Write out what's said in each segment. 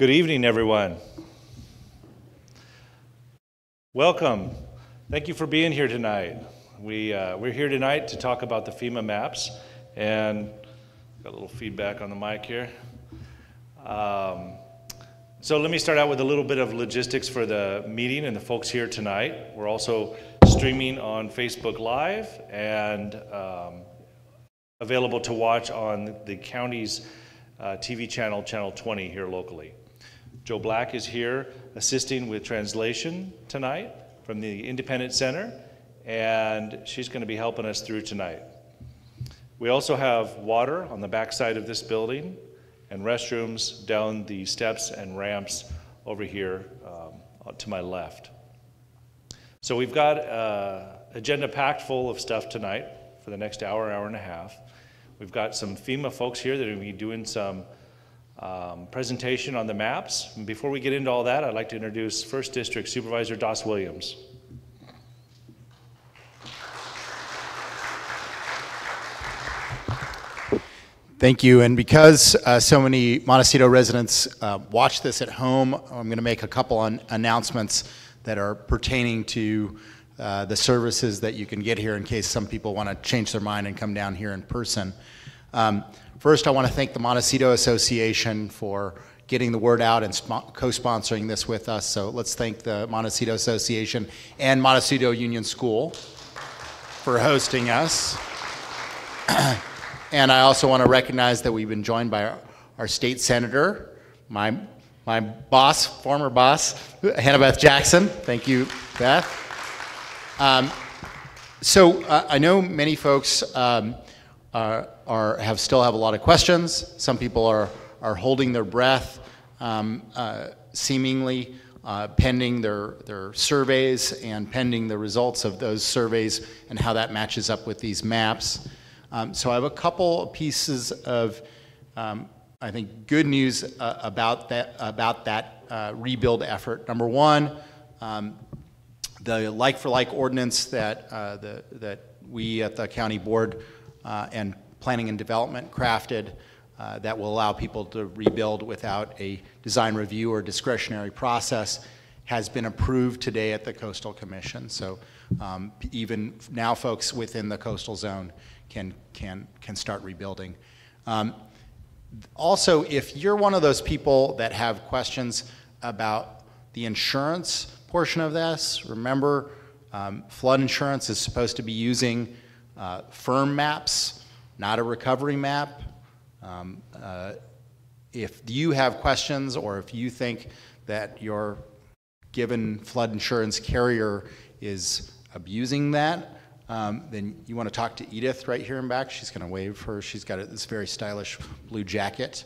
Good evening, everyone. Welcome. Thank you for being here tonight. We're here tonight to talk about the FEMA maps, and got a little feedback on the mic here. So let me start out with a little bit of logistics for the meeting and the folks here tonight. We're also streaming on Facebook Live and available to watch on the county's TV channel, Channel 20 here locally. Joe Black is here assisting with translation tonight from the Independent Center, and she's going to be helping us through tonight. We also have water on the back side of this building and restrooms down the steps and ramps over here to my left. So we've got an agenda packed full of stuff tonight for the next hour, hour and a half. We've got some FEMA folks here that are going to be doing some presentation on the maps. And before we get into all that, I'd like to introduce 1st District Supervisor Doss Williams. Thank you. And because so many Montecito residents watch this at home, I'm going to make a couple announcements that are pertaining to the services that you can get here in case some people want to change their mind and come down here in person. First, I want to thank the Montecito Association for getting the word out and co-sponsoring this with us. So let's thank the Montecito Association and Montecito Union School for hosting us. And I also want to recognize that we've been joined by our state senator, my boss, former boss, Hannah Beth Jackson. Thank you, Beth. So I know many folks still have a lot of questions. Some people are holding their breath, seemingly pending their surveys and pending the results of those surveys and how that matches up with these maps. So I have a couple of pieces of, I think, good news about that rebuild effort. Number one, the like-for-like ordinance that we at the county board and planning and development crafted that will allow people to rebuild without a design review or discretionary process has been approved today at the Coastal Commission. So even now folks within the coastal zone can start rebuilding. Also, if you're one of those people that have questions about the insurance portion of this, remember flood insurance is supposed to be using firm maps, not a recovery map. If you have questions or if you think that your given flood insurance carrier is abusing that, then you want to talk to Edith right here in back. She's going to wave her. She's got this very stylish blue jacket.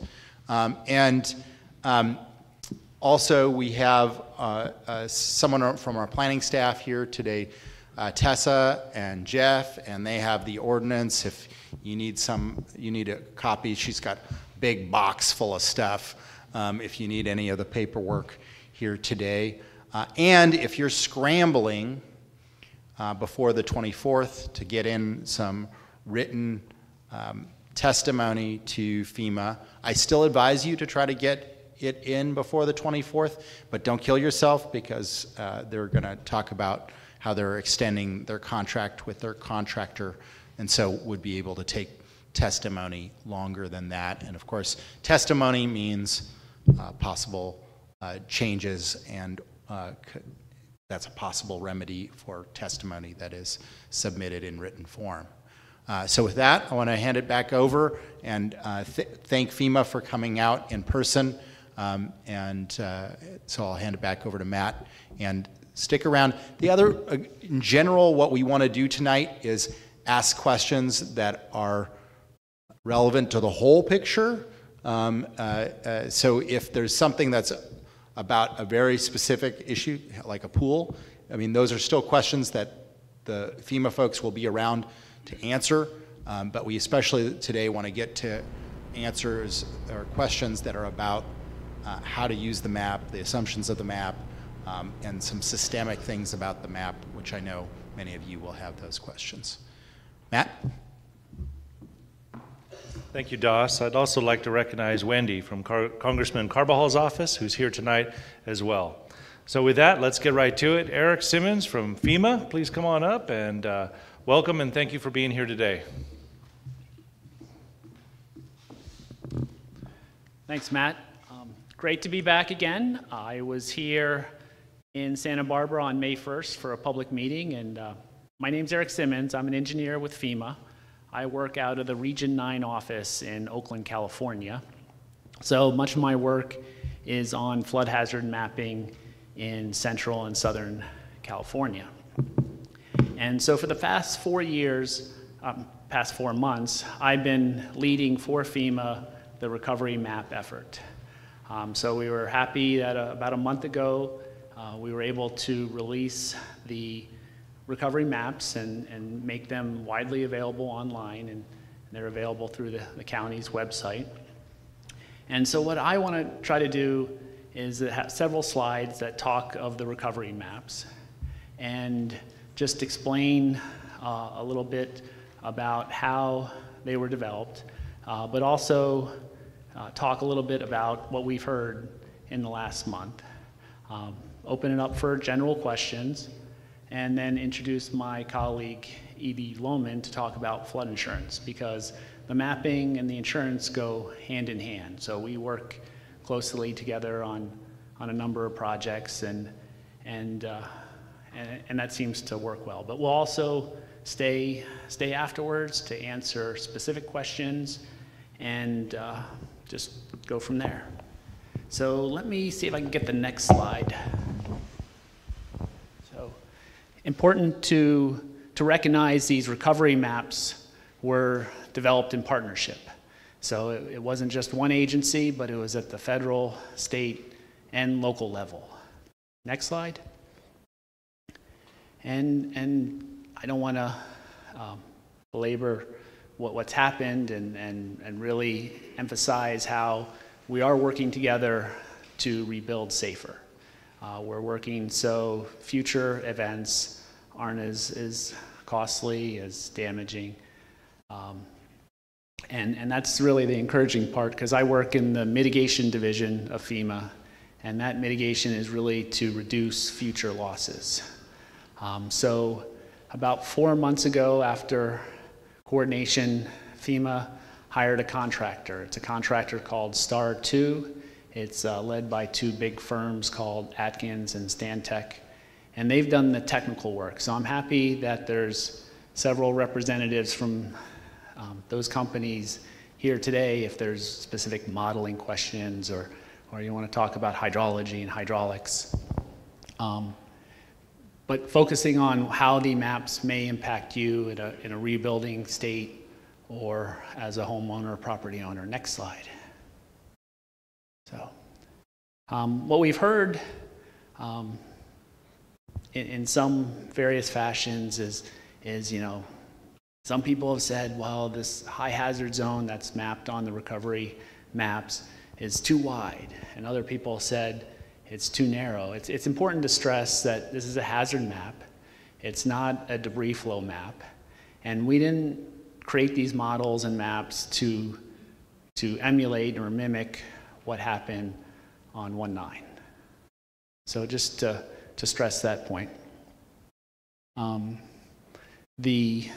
Also, we have someone from our planning staff here today, Tessa and Jeff, and they have the ordinance. If you need a copy, she's got a big box full of stuff if you need any of the paperwork here today. And if you're scrambling before the 24th to get in some written testimony to FEMA, I still advise you to try to get it in before the 24th, but don't kill yourself because they're going to talk about how they're extending their contract with their contractor, and so would be able to take testimony longer than that. And of course, testimony means possible changes, and that's a possible remedy for testimony that is submitted in written form. So with that, I want to hand it back over and thank FEMA for coming out in person. So I'll hand it back over to Matt and stick around. The other, in general, what we want to do tonight is ask questions that are relevant to the whole picture. So if there's something that's about a very specific issue, like a pool, I mean, those are still questions that the FEMA folks will be around to answer, but we especially today want to get to answers or questions that are about how to use the map, the assumptions of the map, and some systemic things about the map, which I know many of you will have those questions. Matt? Thank you, Doss. I'd also like to recognize Wendy from Congressman Carvajal's office, who's here tonight as well. So with that, let's get right to it. Eric Simmons from FEMA, please come on up, and welcome and thank you for being here today. Thanks, Matt. Great to be back again. I was here in Santa Barbara on May 1st for a public meeting, and my name's Eric Simmons. I'm an engineer with FEMA. I work out of the Region 9 office in Oakland, California. So much of my work is on flood hazard mapping in Central and Southern California. And so for the past 4 years, past 4 months, I've been leading for FEMA the recovery map effort. So we were happy that about a month ago, we were able to release the recovery maps and make them widely available online, and they're available through the county's website. And so what I want to try to do is have several slides that talk of the recovery maps and just explain a little bit about how they were developed, but also talk a little bit about what we've heard in the last month. Open it up for general questions, and then introduce my colleague, E.B. Lohman, to talk about flood insurance, because the mapping and the insurance go hand in hand. So we work closely together on a number of projects, and that seems to work well. But we'll also stay afterwards to answer specific questions and just go from there. So let me see if I can get the next slide. So important to recognize these recovery maps were developed in partnership. So it wasn't just one agency, but it was at the federal, state, and local level. Next slide. And I don't want to belabor what's happened and really emphasize how we are working together to rebuild safer. We're working so future events aren't as costly, as damaging. And that's really the encouraging part, because I work in the mitigation division of FEMA, and that mitigation is really to reduce future losses. So about 4 months ago, after coordination, FEMA hired a contractor. It's a contractor called Star 2. It's led by 2 big firms called Atkins and Stantec, and they've done the technical work. So I'm happy that there's several representatives from those companies here today if there's specific modeling questions or you want to talk about hydrology and hydraulics. But focusing on how the maps may impact you in a rebuilding state or as a homeowner or property owner. Next slide. So what we've heard in some various fashions is, you know, some people have said, well, this high hazard zone that's mapped on the recovery maps is too wide. And other people said it's too narrow. It's important to stress that this is a hazard map. It's not a debris flow map. And we didn't create these models and maps to emulate or mimic what happened on 1/9. So just to stress that point. The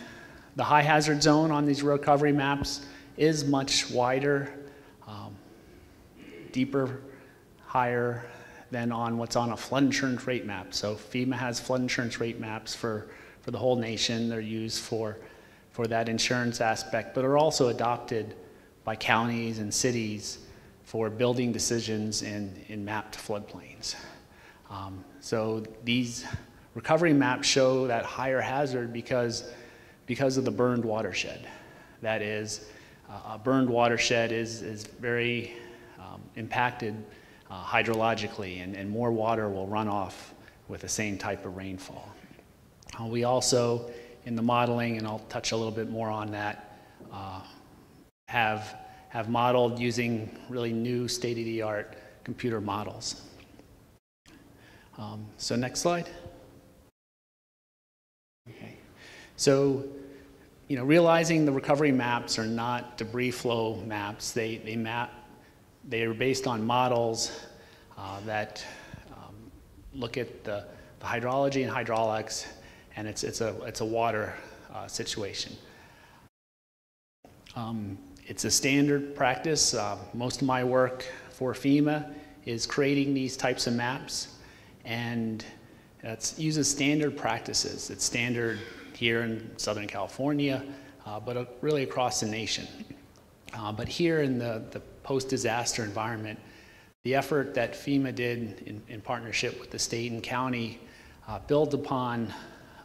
high hazard zone on these recovery maps is much wider, deeper, higher than on what's on a flood insurance rate map. So FEMA has flood insurance rate maps for the whole nation. They're used for that insurance aspect, but are also adopted by counties and cities for building decisions in mapped floodplains. So these recovery maps show that higher hazard because of the burned watershed. That is, a burned watershed is very impacted hydrologically, and more water will run off with the same type of rainfall. We also, in the modeling, and I'll touch a little bit more on that, have modeled using really new state-of-the-art computer models. So next slide. Okay. So realizing the recovery maps are not debris flow maps. They are based on models that look at the hydrology and hydraulics, and it's a water situation. It's a standard practice. Most of my work for FEMA is creating these types of maps, and it uses standard practices. It's standard here in Southern California, but really across the nation. But here in the post-disaster environment, the effort that FEMA did in partnership with the state and county built upon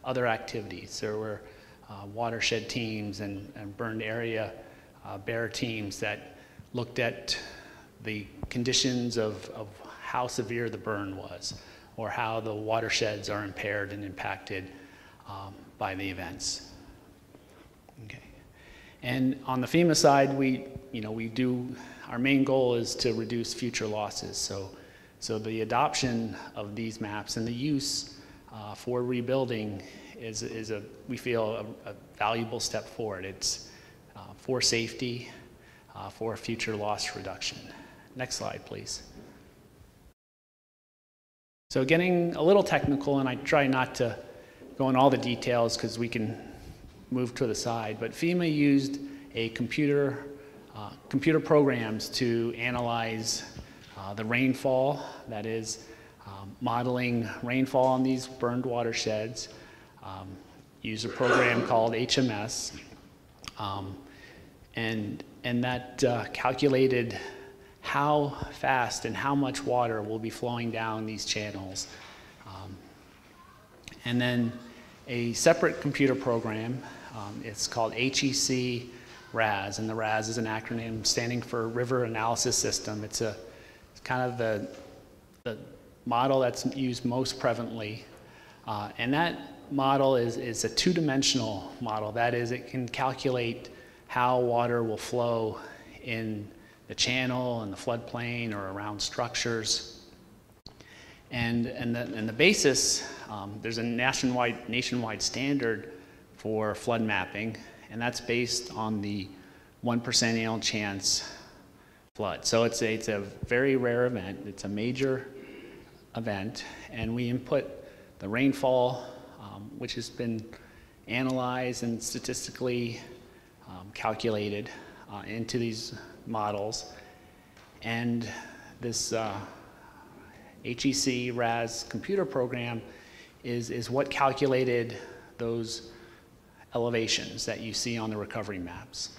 other activities. There were watershed teams and burned area bear teams that looked at the conditions of how severe the burn was, or how the watersheds are impaired and impacted by the events. Okay. And on the FEMA side, our main goal is to reduce future losses. So the adoption of these maps and the use for rebuilding is we feel a valuable step forward. It's for safety, for future loss reduction. Next slide, please. So getting a little technical, and I try not to go in all the details because we can move to the side, but FEMA used a computer programs to analyze the rainfall, that is modeling rainfall on these burned watersheds, use a program called HMS, and that calculated how fast and how much water will be flowing down these channels. And then a separate computer program, it's called HEC RAS, and the RAS is an acronym standing for River Analysis System. It's kind of the model that's used most prevalently. And that model is a two-dimensional model. That is, it can calculate how water will flow in the channel and the floodplain or around structures. And the basis, there's a nationwide standard for flood mapping, and that's based on the 1% annual chance flood. So it's a very rare event. It's a major event, and we input the rainfall, which has been analyzed and statistically calculated into these models. And this HEC RAS computer program is what calculated those elevations that you see on the recovery maps.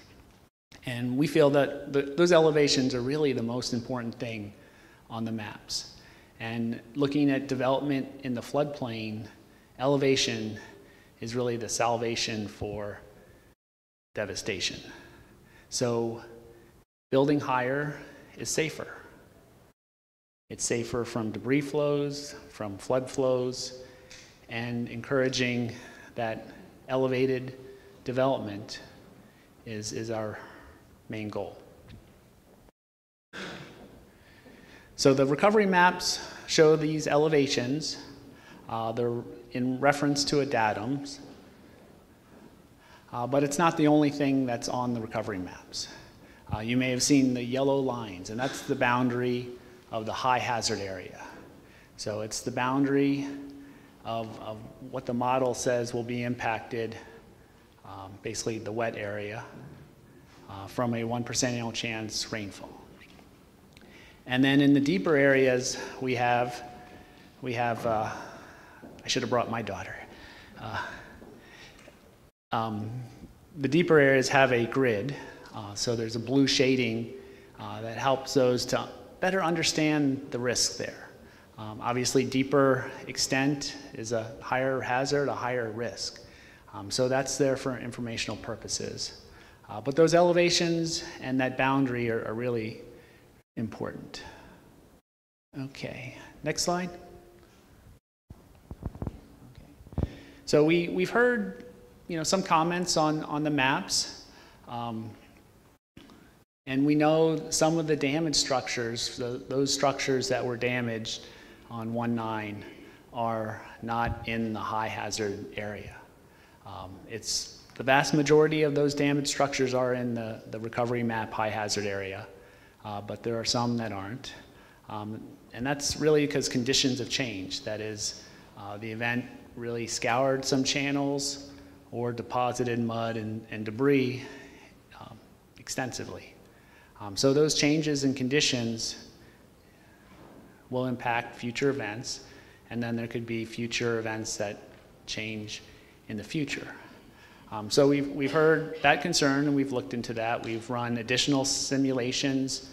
And we feel that those elevations are really the most important thing on the maps. And looking at development in the floodplain, elevation is really the salvation for devastation. So building higher is safer. It's safer from debris flows, from flood flows, and encouraging that elevated development is our main goal. So the recovery maps show these elevations. They're in reference to a datum, but it's not the only thing that's on the recovery maps. You may have seen the yellow lines, and that's the boundary of the high hazard area. So it's the boundary of what the model says will be impacted, basically the wet area, from a 1% annual chance rainfall. And then in the deeper areas, we have I should have brought my daughter. The deeper areas have a grid, so there's a blue shading that helps those to better understand the risk there. Obviously, deeper extent is a higher hazard, a higher risk. So that's there for informational purposes. But those elevations and that boundary are really important. Okay, next slide. Okay. So we've heard some comments on the maps. And we know some of the damaged structures, those structures that were damaged on 1-9 are not in the high hazard area. It's The vast majority of those damaged structures are in the recovery map high hazard area, but there are some that aren't. And that's really because conditions have changed. That is, the event really scoured some channels or deposited mud and debris extensively. So those changes in conditions will impact future events, and then there could be future events that change in the future. So we've heard that concern, and we've looked into that. We've run additional simulations.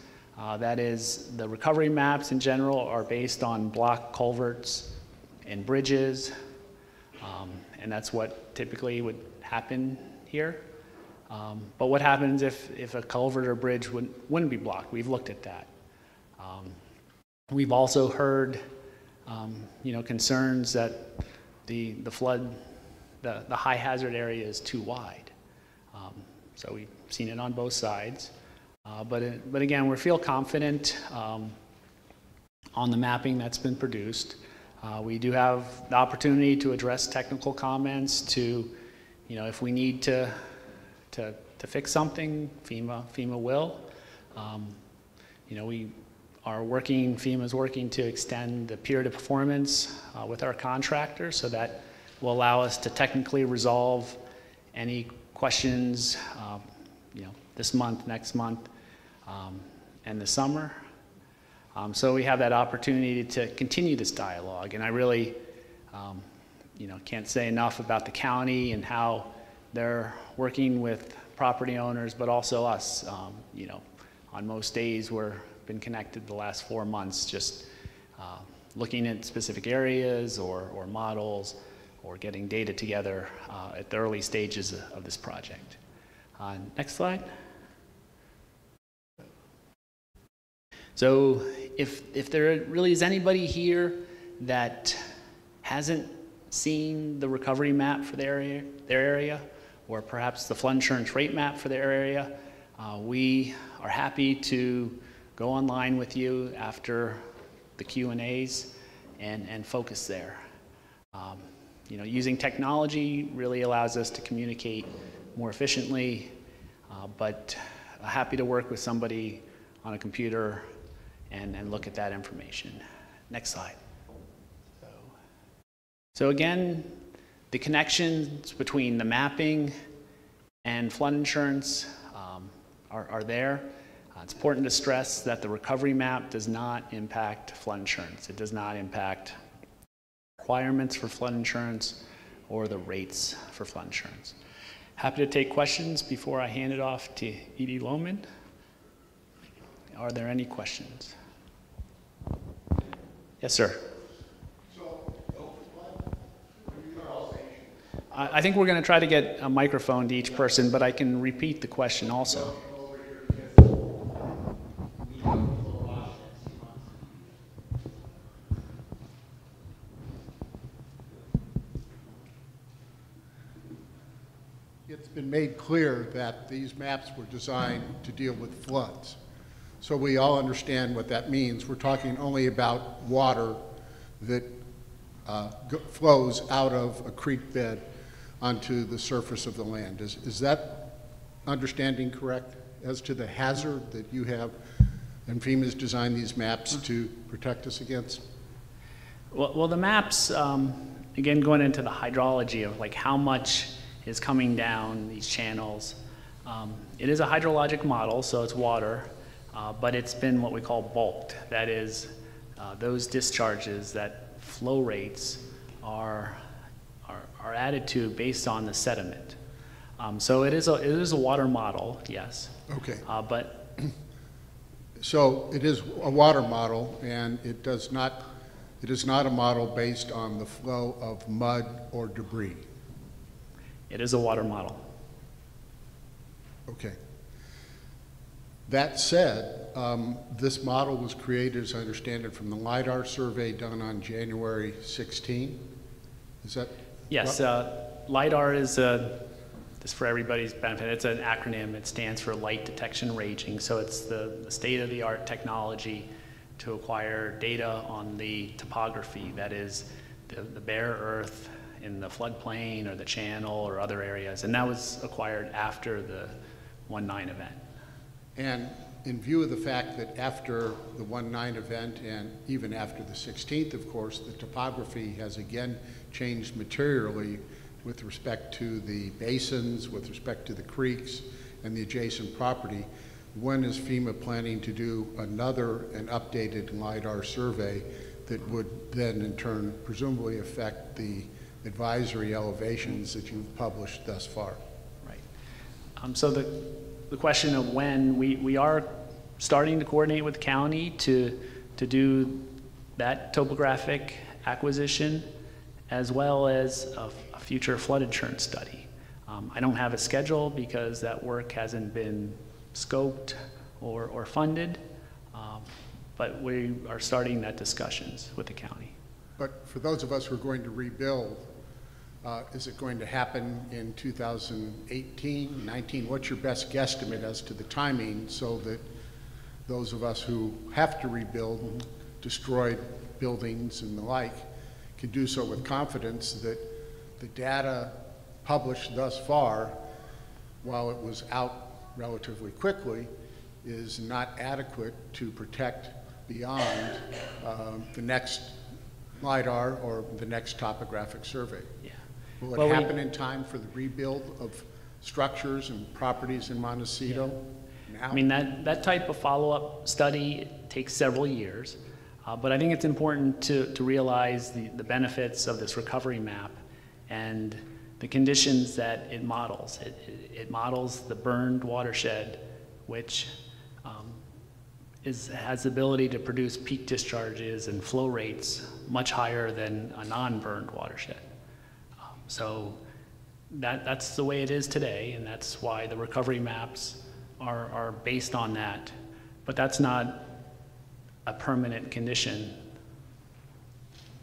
That is, the recovery maps in general are based on block culverts and bridges, and that's what typically would happen here. But what happens if a culvert or bridge wouldn't be blocked? We've looked at that. We've also heard concerns that the flood, the high hazard area is too wide. So we've seen it on both sides. But again, we feel confident on the mapping that's been produced. We do have the opportunity to address technical comments to, if we need to fix something, FEMA will. FEMA's working to extend the period of performance with our contractor, so that will allow us to technically resolve any questions, this month, next month, and the summer. So we have that opportunity to continue this dialogue, and I really, can't say enough about the county and how they're working with property owners, but also us. On most days we've been connected the last 4 months, just looking at specific areas or models, or getting data together at the early stages of this project. Next slide. So if there really is anybody here that hasn't seen the recovery map for their area, or perhaps the flood insurance rate map for their area, we are happy to go online with you after the Q&As and focus there. Using technology really allows us to communicate more efficiently, but happy to work with somebody on a computer and look at that information. Next slide. So again, the connections between the mapping and flood insurance are there. It's important to stress that the recovery map does not impact flood insurance. It does not impact requirements for flood insurance or the rates for flood insurance. Happy to take questions before I hand it off to Edie Lohman. Are there any questions? Yes, sir. I think we're going to try to get a microphone to each person, but I can repeat the question also. It's been made clear that these maps were designed to deal with floods. So we all understand what that means. We're talking only about water that flows out of a creek bed onto the surface of the land. Is that understanding correct as to the hazard that you have and FEMA's designed these maps to protect us against? Well, the maps, again, going into the hydrology of like how much is coming down these channels. It is a hydrologic model, so it's water, but it's been what we call bulked. That is, those discharges, that flow rates are added to based on the sediment. So it is a water model, yes. Okay. But so it is a water model, and it is not a model based on the flow of mud or debris. it is a water model. Okay. That said, this model was created, as I understand it, from the LIDAR survey done on January 16. Is that? Yes, LIDAR is, just for everybody's benefit, it's an acronym. It stands for Light Detection Ranging. So it's the state-of-the-art technology to acquire data on the topography, that is the bare earth in the floodplain or the channel or other areas, and that was acquired after the 1/9 event. And in view of the fact that after the 1/9 event and even after the 16th, of course, the topography has again changed materially with respect to the basins, with respect to the creeks and the adjacent property, when is FEMA planning to do another and updated LiDAR survey that would then in turn presumably affect the advisory elevations that you've published thus far? Right. So the question of when, we are starting to coordinate with the county to do that topographic acquisition as well as a future flood insurance study. I don't have a schedule because that work hasn't been scoped or funded, but we are starting that discussions with the county. But for those of us who are going to rebuild, is it going to happen in 2018, 19? What's your best guesstimate as to the timing so that those of us who have to rebuild destroyed buildings and the like can do so with confidence that the data published thus far, while it was out relatively quickly, is not adequate to protect beyond the next LiDAR or the next topographic survey? Yeah. Will it happen in time for the rebuild of structures and properties in Montecito? Yeah. Now? I mean, that type of follow-up study takes several years, but I think it's important to realize the benefits of this recovery map and the conditions that it models. It models the burned watershed, which has the ability to produce peak discharges and flow rates much higher than a non-burned watershed. So that's the way it is today, and that's why the recovery maps are based on that. But that's not a permanent condition.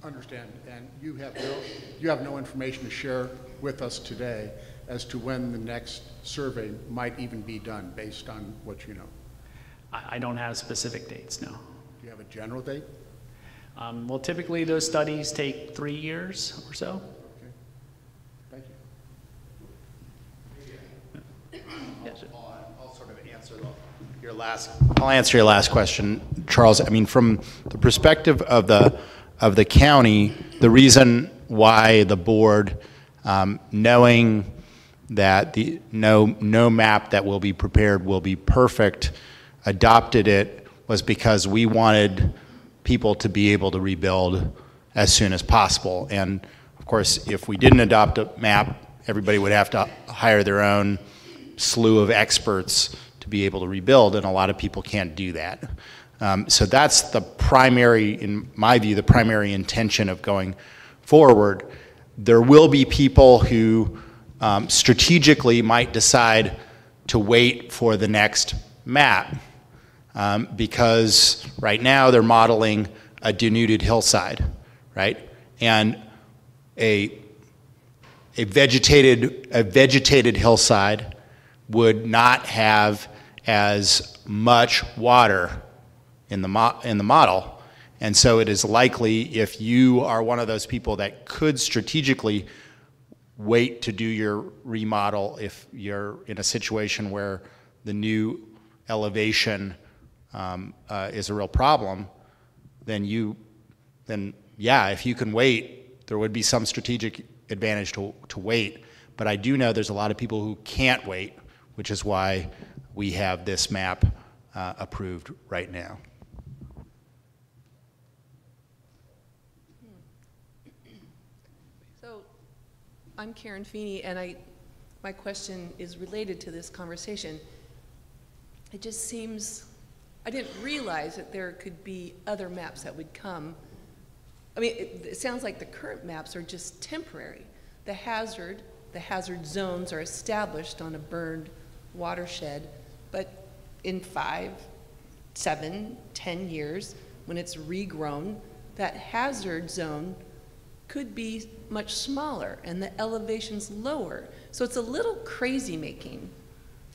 Understand, and you have no information to share with us today as to when the next survey might even be done based on what you know? I don't have specific dates, no. Do you have a general date? Well, typically those studies take 3 years or so. Okay, thank you. I'll sort of answer I'll answer your last question, Charles. I mean, from the perspective of the county, the reason why the board, knowing that no map that will be prepared will be perfect, adopted it was because we wanted people to be able to rebuild as soon as possible. And of course, if we didn't adopt a map, everybody would have to hire their own slew of experts to be able to rebuild, and a lot of people can't do that. So that's the primary, in my view, the primary intention of going forward. There will be people who strategically might decide to wait for the next map because right now they're modeling a denuded hillside, right? And a vegetated hillside would not have as much water in the model. And so it is likely, if you are one of those people that could strategically wait to do your remodel, if you're in a situation where the new elevation is a real problem, then yeah, if you can wait, there would be some strategic advantage to wait. But I do know there's a lot of people who can't wait, which is why we have this map approved right now. So I'm Karen Feeney, and my question is related to this conversation. It just seems, I didn't realize that there could be other maps that would come. I mean, it sounds like the current maps are just temporary. The hazard zones are established on a burned watershed, but in 5, 7, 10 years, when it's regrown, that hazard zone could be much smaller and the elevation's lower. So it's a little crazy making.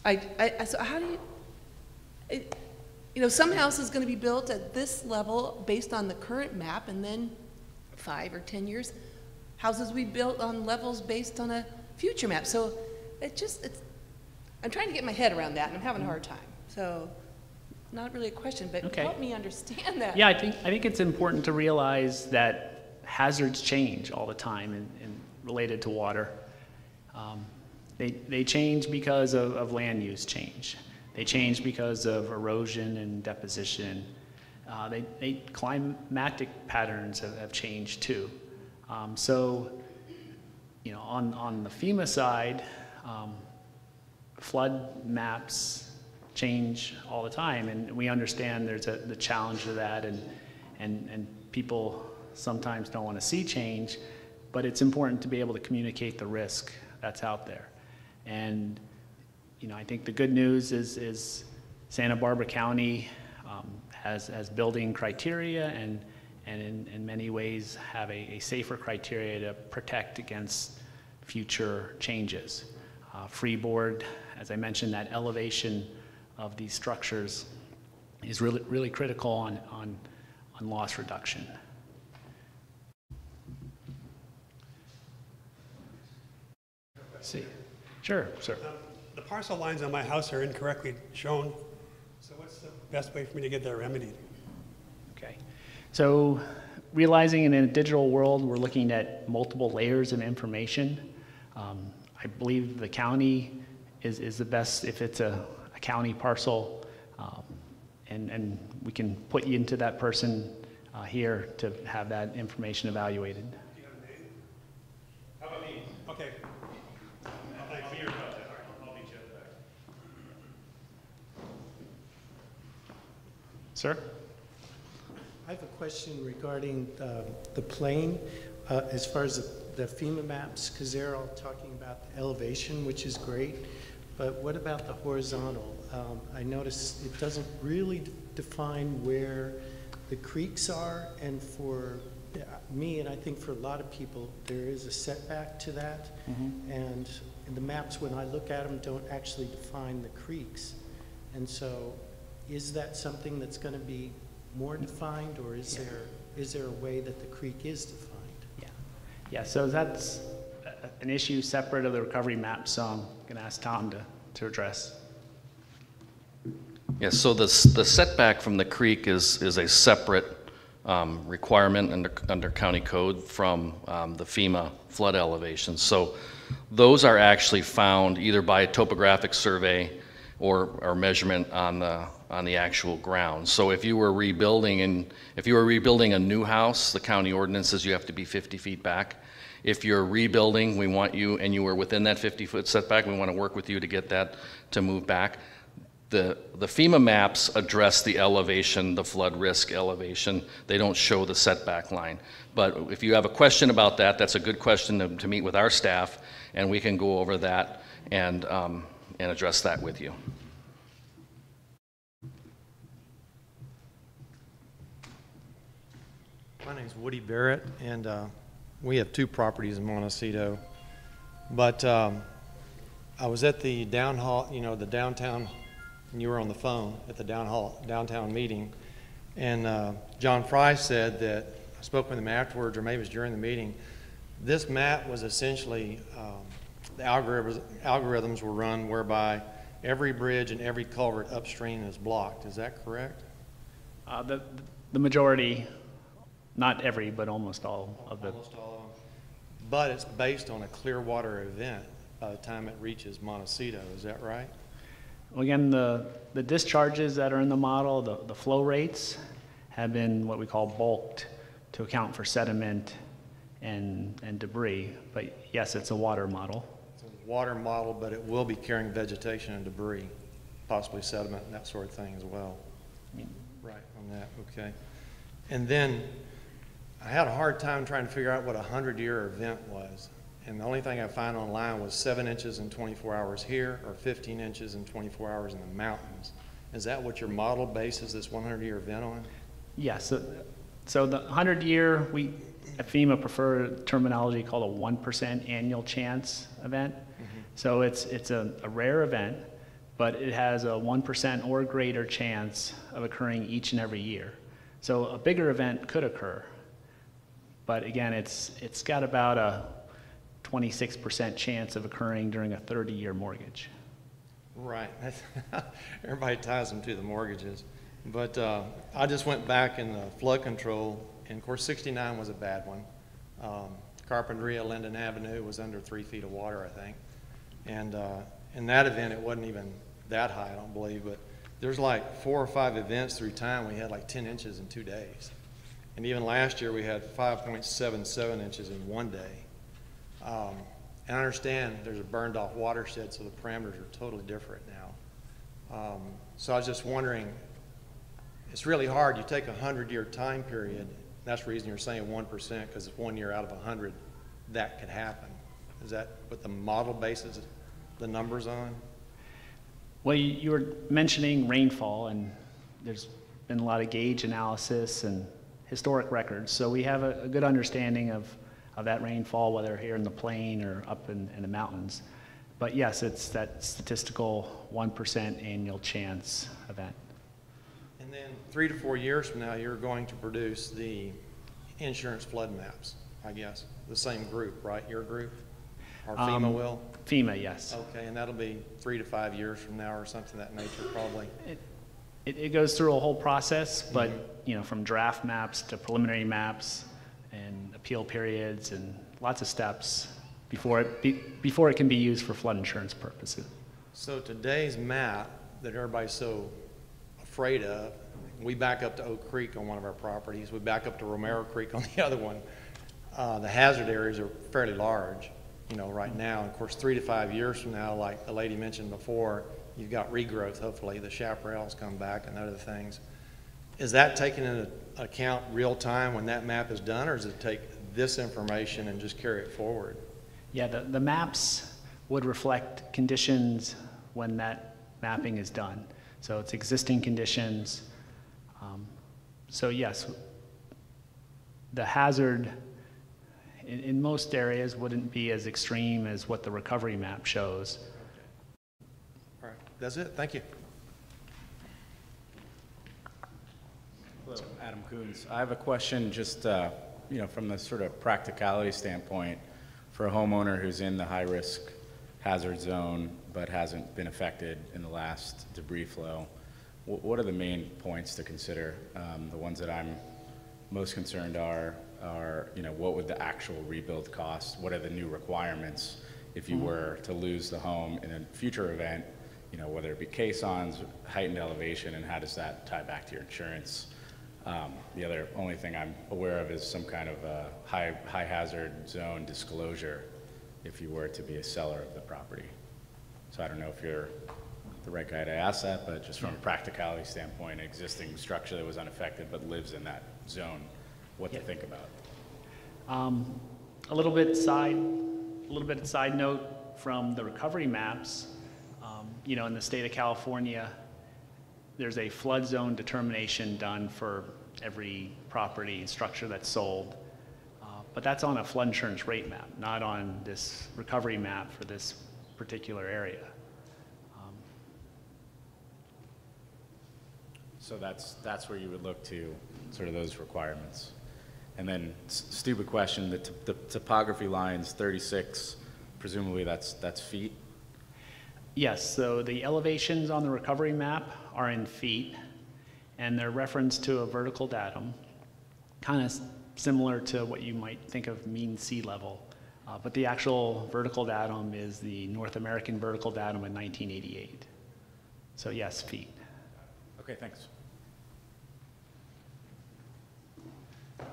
So how do you, some house is going to be built at this level based on the current map, and then 5 or 10 years, houses we built on levels based on a future map. So I'm trying to get my head around that, and I'm having a hard time. So, not really a question, but Okay. help me understand that. Yeah, I think it's important to realize that hazards change all the time and related to water. They change because of land use change. They change because of erosion and deposition. Climatic patterns have changed too. So, on the FEMA side, flood maps change all the time, and we understand there's the challenge of that, and people sometimes don't want to see change, but it's important to be able to communicate the risk that's out there. And I think the good news is Santa Barbara County has building criteria and in many ways have a safer criteria to protect against future changes. Freeboard, as I mentioned, that elevation of these structures is really critical on loss reduction. See, sure, sir. The parcel lines on my house are incorrectly shown, so what's the best way for me to get that remedied? Okay, so realizing in a digital world, we're looking at multiple layers of information. I believe the county is the best if it's a county parcel, and we can put you into that person here to have that information evaluated. Do you have a name? How about me? Okay. I'll be your contact. I'll meet you at the back. Sir? I have a question regarding the plane, as far as the FEMA maps, because they're all talking about the elevation, which is great, but what about the horizontal? I noticed it doesn't really define where the creeks are, and for me, and I think for a lot of people, there is a setback to that, and the maps, when I look at them, don't actually define the creeks. And so, is that something that's going to be more defined, or is there a way that the creek is defined? Yeah, so that's an issue separate of the recovery map, so I'm going to ask Tom to address. Yes, so the setback from the creek is a separate requirement under county code from the FEMA flood elevations. So those are actually found either by a topographic survey or measurement on the actual ground. So if you were rebuilding a new house, the county ordinance says you have to be 50 feet back. If you're rebuilding, we want you, and you were within that 50-foot setback, we want to work with you to get that to move back. The FEMA maps address the elevation, the flood risk elevation. They don't show the setback line. But if you have a question about that, that's a good question to meet with our staff, and we can go over that and address that with you. My name's Woody Barrett, and we have 2 properties in Montecito. But I was at the the downtown, and you were on the phone at the downtown meeting, and John Fry said that, I spoke with him afterwards, or maybe it was during the meeting, this map was essentially, the algorithms were run whereby every bridge and every culvert upstream is blocked. Is that correct? The majority, not every, but almost all of the. Almost all of them. But it's based on a clear water event by the time it reaches Montecito. Is that right? Well, again, the discharges that are in the model, the flow rates, have been what we call bulked to account for sediment and debris. But yes, it's a water model. It's a water model, but it will be carrying vegetation and debris, possibly sediment and that sort of thing as well. Right, on that, okay. And then I had a hard time trying to figure out what a 100-year event was. And the only thing I found online was 7 inches in 24 hours here, or 15 inches in 24 hours in the mountains. Is that what your model bases this 100-year event on? Yes. So the 100-year, we at FEMA prefer terminology called a 1% annual chance event. So it's a rare event, but it has a 1% or greater chance of occurring each and every year. So a bigger event could occur. But again, it's got about a 26% chance of occurring during a 30-year mortgage. Right. Everybody ties them to the mortgages. But I just went back in the flood control, and of course 69 was a bad one. Carpinteria, Linden Avenue was under 3 feet of water, I think. And in that event, it wasn't even that high, I don't believe, but there's like 4 or 5 events through time. We had like 10 inches in 2 days. And even last year, we had 5.77 inches in 1 day. And I understand there's a burned off watershed, so the parameters are totally different now. So I was just wondering, it's really hard. You take a 100-year time period. That's the reason you're saying 1%, because if 1 year out of 100, that could happen. Is that what the model bases the numbers on? Well, you were mentioning rainfall, and there's been a lot of gauge analysis and historic records. So we have a good understanding of that rainfall, whether here in the plain or up in the mountains. But yes, it's that statistical 1% annual chance event. And then 3 to 4 years from now, you're going to produce the insurance flood maps, I guess. The same group, right? Your group? Or FEMA will? FEMA, yes. Okay, and that'll be 3 to 5 years from now or something of that nature, probably. It goes through a whole process, but you know, from draft maps to preliminary maps and appeal periods and lots of steps before it can be used for flood insurance purposes. So today's map that everybody's so afraid of, we back up to Oak Creek on one of our properties, we back up to Romero Creek on the other one. The hazard areas are fairly large, you know, right now. And of course, 3 to 5 years from now, like the lady mentioned before, you've got regrowth, hopefully, the chaparrals come back and other things. Is that taken into account real time when that map is done, or does it take this information and just carry it forward? Yeah, the maps would reflect conditions when that mapping is done. So it's existing conditions. So yes, the hazard in most areas wouldn't be as extreme as what the recovery map shows. All right, that's it. Thank you. Hello, Adam Coons. I have a question just, you know, from the sort of practicality standpoint for a homeowner who's in the high-risk hazard zone but hasn't been affected in the last debris flow. What are the main points to consider? The ones that I'm most concerned are, you know, what would the actual rebuild cost? What are the new requirements if you were to lose the home in a future event? You know, whether it be caissons, heightened elevation, and how does that tie back to your insurance? The other only thing I'm aware of is some kind of high hazard zone disclosure if you were to be a seller of the property. So I don't know if you're the right guy to ask that, but just from a practicality standpoint, existing structure that was unaffected but lives in that zone, what to think about. A little bit side note from the recovery maps. You know, in the state of California, there's a flood zone determination done for every property and structure that's sold. But that's on a flood insurance rate map, not on this recovery map for this particular area. So that's where you would look to sort of those requirements. And then, stupid question, the topography lines 36, presumably that's feet? Yes, so the elevations on the recovery map are in feet, and they're referenced to a vertical datum, kind of similar to what you might think of mean sea level. But the actual vertical datum is the North American vertical datum in 1988. So yes, feet. Okay, thanks. Okay.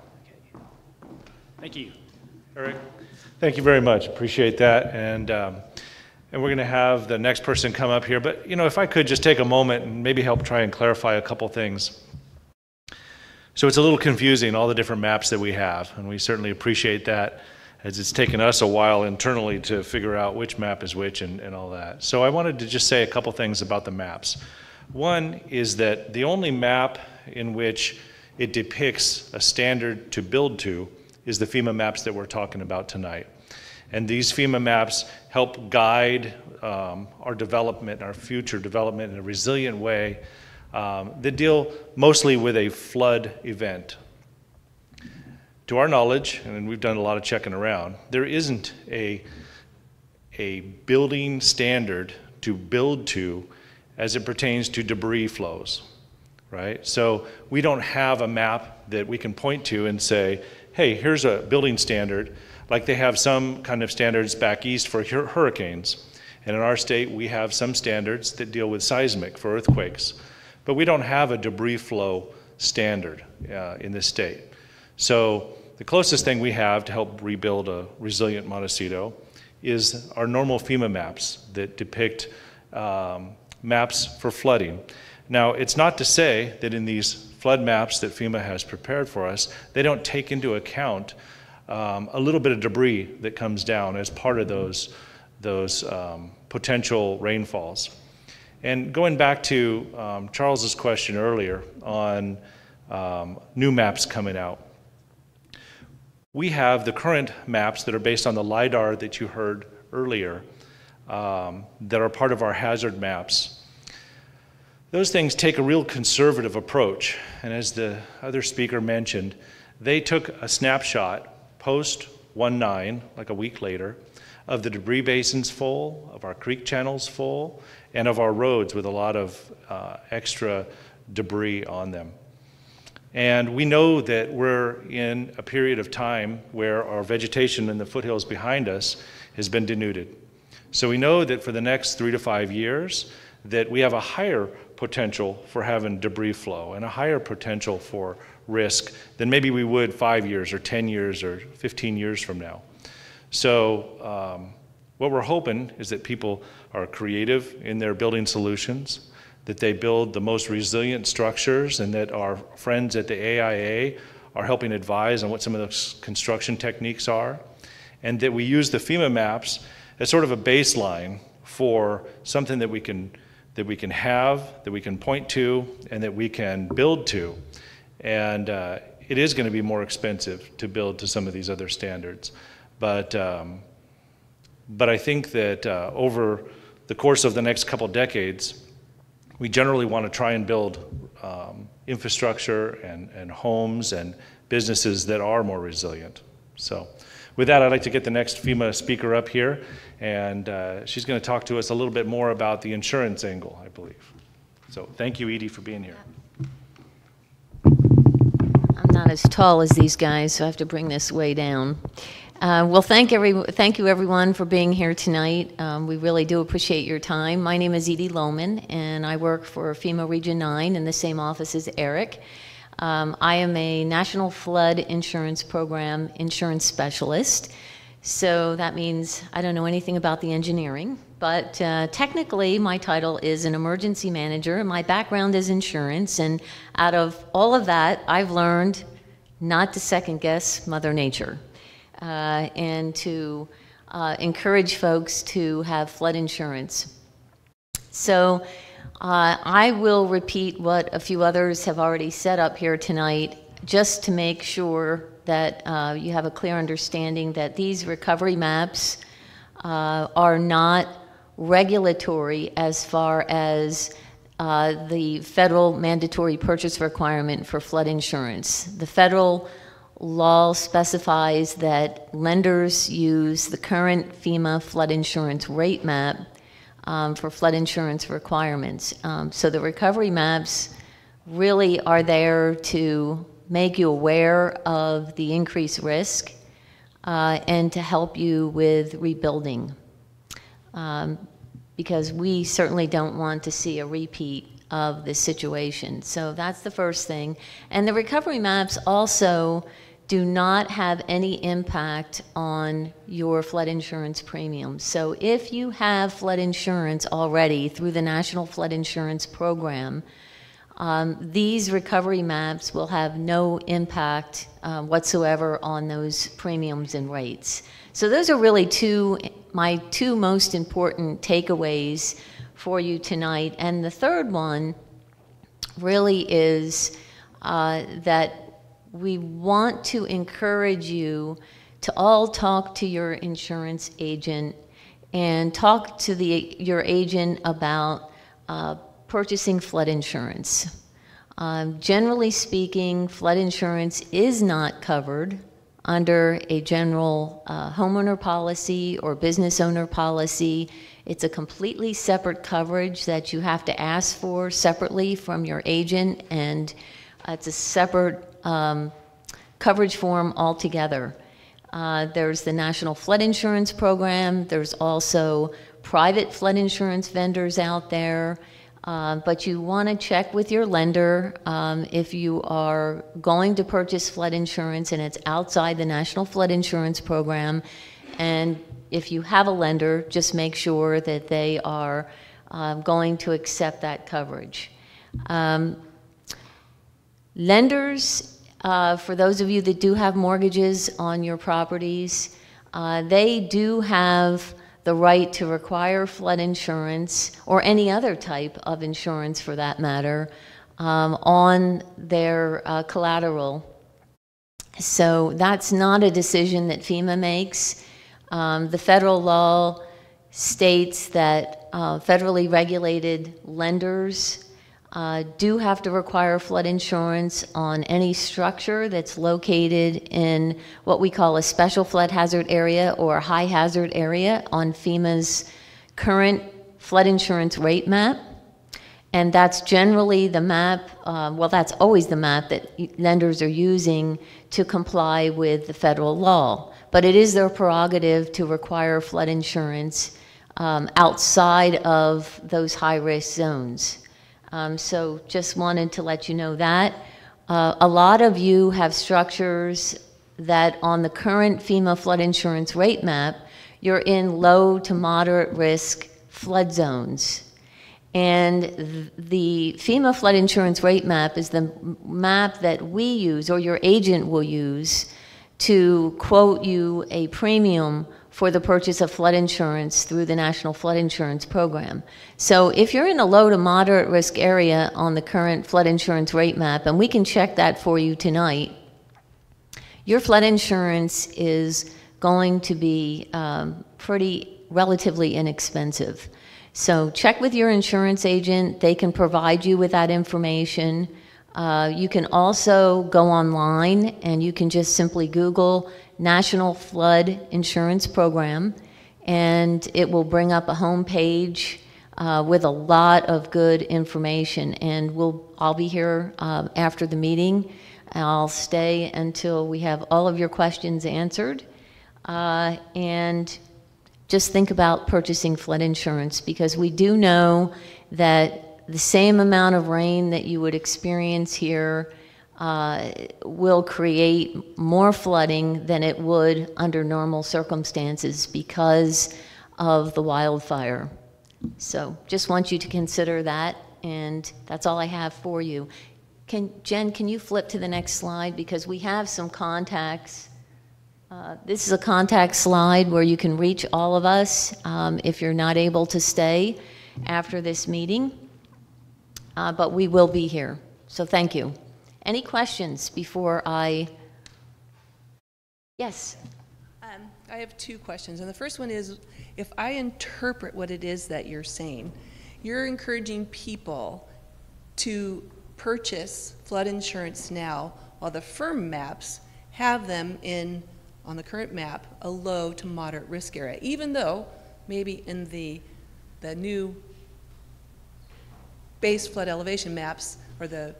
Thank you. Eric, thank you very much. Appreciate that. And we're going to have the next person come up here. But, you know, if I could just take a moment and maybe help try and clarify a couple things. So it's a little confusing, all the different maps that we have, and we certainly appreciate that, as it's taken us a while internally to figure out which map is which and all that. So I wanted to just say a couple things about the maps. One is that the only map in which it depicts a standard to build to is the FEMA maps that we're talking about tonight. And these FEMA maps help guide our development, our future development in a resilient way that deal mostly with a flood event. to our knowledge, and we've done a lot of checking around, there isn't a building standard to build to as it pertains to debris flows, right? So we don't have a map that we can point to and say, hey, here's a building standard, like they have some kind of standards back east for hurricanes. And in our state, we have some standards that deal with seismic for earthquakes. But we don't have a debris flow standard in this state. So the closest thing we have to help rebuild a resilient Montecito is our normal FEMA maps that depict maps for flooding. Now, it's not to say that in these flood maps that FEMA has prepared for us, they don't take into account a little bit of debris that comes down as part of those potential rainfalls. And going back to Charles's question earlier on new maps coming out, we have the current maps that are based on the LIDAR that you heard earlier that are part of our hazard maps. Those things take a real conservative approach, and as the other speaker mentioned, they took a snapshot post 1/9, like a week later, of the debris basins full, of our creek channels full, and of our roads with a lot of extra debris on them. And we know that we're in a period of time where our vegetation in the foothills behind us has been denuded. So we know that for the next 3 to 5 years, that we have a higher potential for having debris flow and a higher potential for risk than maybe we would 5 years or 10 years or 15 years from now. So what we're hoping is that people are creative in their building solutions, that they build the most resilient structures, and that our friends at the AIA are helping advise on what some of those construction techniques are, and that we use the FEMA maps as sort of a baseline for something that we can have, that we can point to, and that we can build to. And it is going to be more expensive to build to some of these other standards. But I think that over the course of the next couple decades, we generally want to try and build infrastructure and homes and businesses that are more resilient. So with that, I'd like to get the next FEMA speaker up here, and she's going to talk to us a little bit more about the insurance angle, I believe. So thank you, Edie, for being here. I'm not as tall as these guys, so I have to bring this way down. Well, thank you everyone for being here tonight. We really do appreciate your time. My name is Edie Lohman, and I work for FEMA Region 9 in the same office as Eric. I am a National Flood Insurance Program insurance specialist. So that means I don't know anything about the engineering, but technically my title is an emergency manager, and my background is insurance. And out of all of that, I've learned not to second guess Mother Nature. And to encourage folks to have flood insurance. So I will repeat what a few others have already said up here tonight, just to make sure that you have a clear understanding that these recovery maps are not regulatory as far as the federal mandatory purchase requirement for flood insurance. The federal law specifies that lenders use the current FEMA flood insurance rate map for flood insurance requirements. So the recovery maps really are there to make you aware of the increased risk and to help you with rebuilding. Because we certainly don't want to see a repeat of this situation. So that's the first thing. And the recovery maps also do not have any impact on your flood insurance premiums. So if you have flood insurance already through the National Flood Insurance Program, these recovery maps will have no impact whatsoever on those premiums and rates. So those are really my two most important takeaways for you tonight. And the third one really is that we want to encourage you to all talk to your insurance agent and talk to your agent about purchasing flood insurance. Generally speaking, flood insurance is not covered under a general homeowner policy or business owner policy. It's a completely separate coverage that you have to ask for separately from your agent, and it's a separate coverage form altogether. There's the National Flood Insurance Program. There's also private flood insurance vendors out there. But you want to check with your lender if you are going to purchase flood insurance and it's outside the National Flood Insurance Program. And if you have a lender, just make sure that they are going to accept that coverage. Lenders, for those of you that do have mortgages on your properties, they do have the right to require flood insurance, or any other type of insurance for that matter, on their collateral. So that's not a decision that FEMA makes. The federal law states that federally regulated lenders do have to require flood insurance on any structure that's located in what we call a special flood hazard area or a high hazard area on FEMA's current flood insurance rate map. And that's generally the map, well, that's always the map that lenders are using to comply with the federal law. But it is their prerogative to require flood insurance outside of those high-risk zones. So just wanted to let you know that. A lot of you have structures that on the current FEMA flood insurance rate map, you're in low to moderate risk flood zones. And the FEMA flood insurance rate map is the map that we use, or your agent will use, to quote you a premium for the purchase of flood insurance through the National Flood Insurance Program. So if you're in a low to moderate risk area on the current flood insurance rate map, and we can check that for you tonight, your flood insurance is going to be relatively inexpensive. So check with your insurance agent. They can provide you with that information. You can also go online and you can just simply Google National Flood Insurance Program, and it will bring up a home page with a lot of good information. And I'll be here after the meeting. I'll stay until we have all of your questions answered. And just think about purchasing flood insurance, because we do know that the same amount of rain that you would experience here will create more flooding than it would under normal circumstances because of the wildfire. So just want you to consider that, and that's all I have for you. Jen, can you flip to the next slide, because we have some contacts. This is a contact slide where you can reach all of us if you're not able to stay after this meeting, but we will be here. So thank you. Any questions before Yes? I have two questions, and the first one is, if I interpret what it is that you're saying, you're encouraging people to purchase flood insurance now, while the firm maps have them on the current map, a low to moderate risk area, even though maybe in the new base flood elevation maps, or the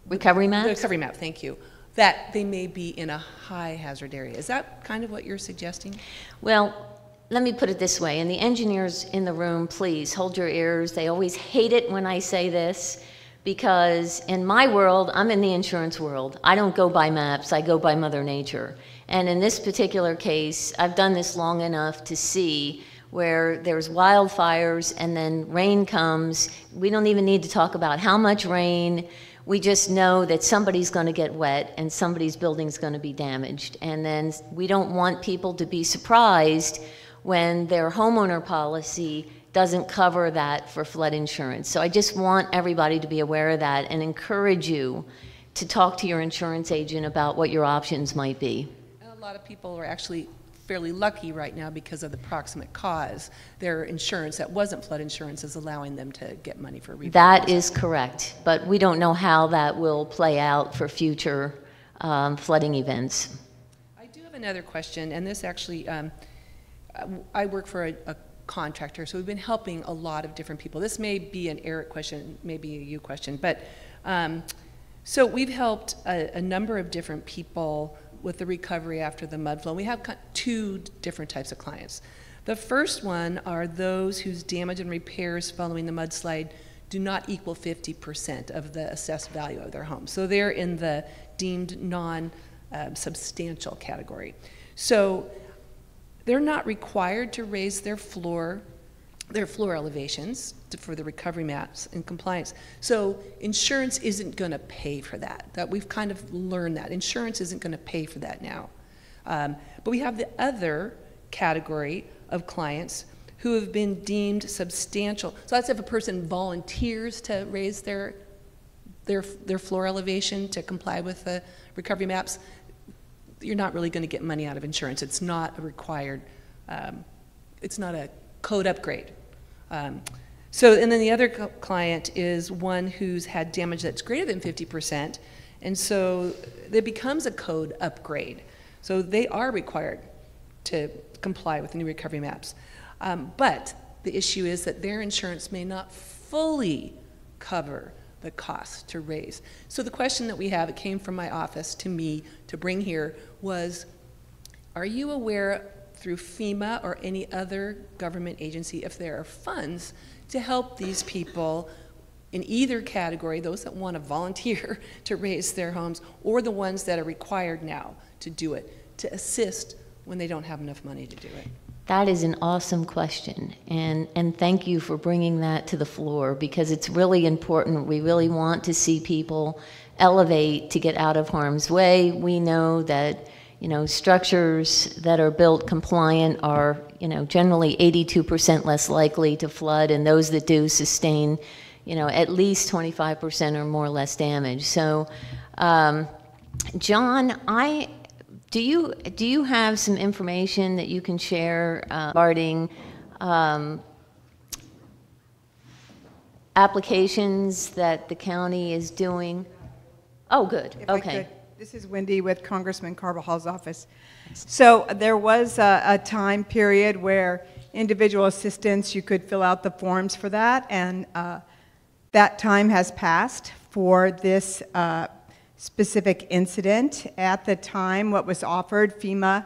recovery maps? The recovery map, thank you, that they may be in a high hazard area. Is that kind of what you're suggesting? Well, let me put it this way, and the engineers in the room, please hold your ears. They always hate it when I say this, because in my world, I'm in the insurance world. I don't go by maps, I go by Mother Nature. And in this particular case, I've done this long enough to see where there's wildfires and then rain comes. We don't even need to talk about how much rain. We just know that somebody's going to get wet and somebody's building's going to be damaged. And then we don't want people to be surprised when their homeowner policy doesn't cover that for flood insurance. So I just want everybody to be aware of that and encourage you to talk to your insurance agent about what your options might be. And a lot of people are actually fairly lucky right now because of the proximate cause. Their insurance that wasn't flood insurance is allowing them to get money for rebuilding. That is correct, but we don't know how that will play out for future flooding events. I have another question, and this actually, I work for a contractor, so we've been helping a lot of different people. This may be an Eric question, maybe a you question, but so we've helped a number of different people with the recovery after the mud flow. We have two different types of clients. The first one are those whose damage and repairs following the mudslide do not equal 50% of the assessed value of their home. So they're in the deemed non-substantial category. So they're not required to raise their floor elevations for the recovery maps in compliance. So insurance isn't going to pay for that. That we've kind of learned that. Insurance isn't going to pay for that now. But we have the other category of clients who have been deemed substantial. So that's if a person volunteers to raise their floor elevation to comply with the recovery maps. You're not really going to get money out of insurance. It's not a required, it's not a code upgrade. And then the other client is one who's had damage that's greater than 50%, and so it becomes a code upgrade. So they are required to comply with the new recovery maps. But the issue is that their insurance may not fully cover the cost to raise. So the question that we have, it came from my office to me to bring here, was, are you aware through FEMA or any other government agency if there are funds to help these people in either category, those that want to volunteer to raise their homes, or the ones that are required now to do it, to assist when they don't have enough money to do it? That is an awesome question, and thank you for bringing that to the floor, because it's really important. We really want to see people elevate to get out of harm's way. We know that, you know, structures that are built compliant are, you know, generally 82% less likely to flood, and those that do sustain, you know, at least 25% or more less damage. So, John, do you have some information that you can share regarding applications that the county is doing? Oh, good. If I Okay. could. This is Wendy with Congressman Carvajal's office. So there was a time period where individual assistance, you could fill out the forms for that, and that time has passed for this specific incident. At the time, what was offered, FEMA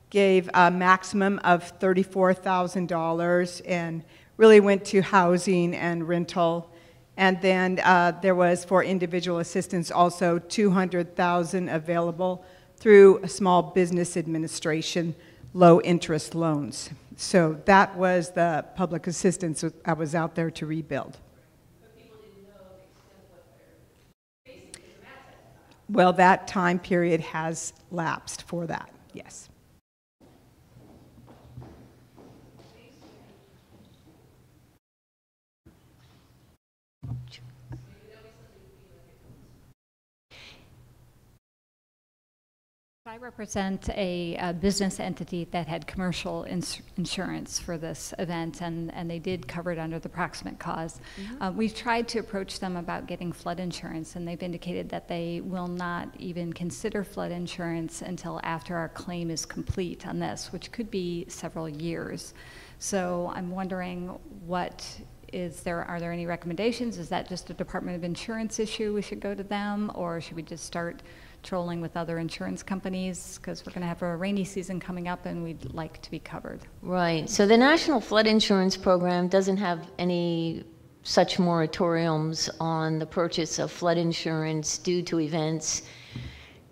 gave a maximum of $34,000 and really went to housing and rental. And then there was, for individual assistance, also $200,000 available through a Small Business Administration low-interest loans. So that was the public assistance I was out there to rebuild. Well, that time period has lapsed for that, yes. I represent a business entity that had commercial insurance for this event, and they did cover it under the proximate cause. Mm-hmm. We've tried to approach them about getting flood insurance, and they've indicated that they will not even consider flood insurance until after our claim is complete on this, which could be several years. So I'm wondering, are there any recommendations? Is that just a Department of Insurance issue, we should go to them, or should we just start trolling with other insurance companies, because we're going to have a rainy season coming up and we'd like to be covered? Right. So the National Flood Insurance Program doesn't have any such moratoriums on the purchase of flood insurance due to events.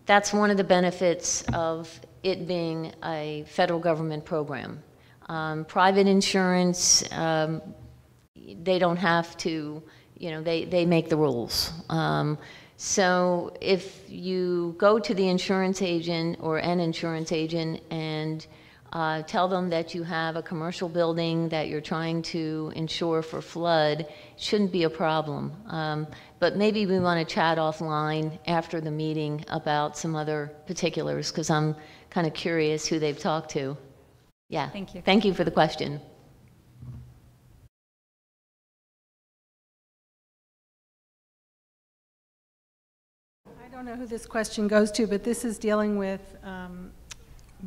That's one of the benefits of it being a federal government program. Private insurance, they don't have to, you know, they make the rules. So if you go to the insurance agent or an insurance agent and tell them that you have a commercial building that you're trying to insure for flood, it shouldn't be a problem. But maybe we want to chat offline after the meeting about some other particulars, because I'm kind of curious who they've talked to. Yeah. Thank you. Thank you for the question. I don't know who this question goes to, but this is dealing with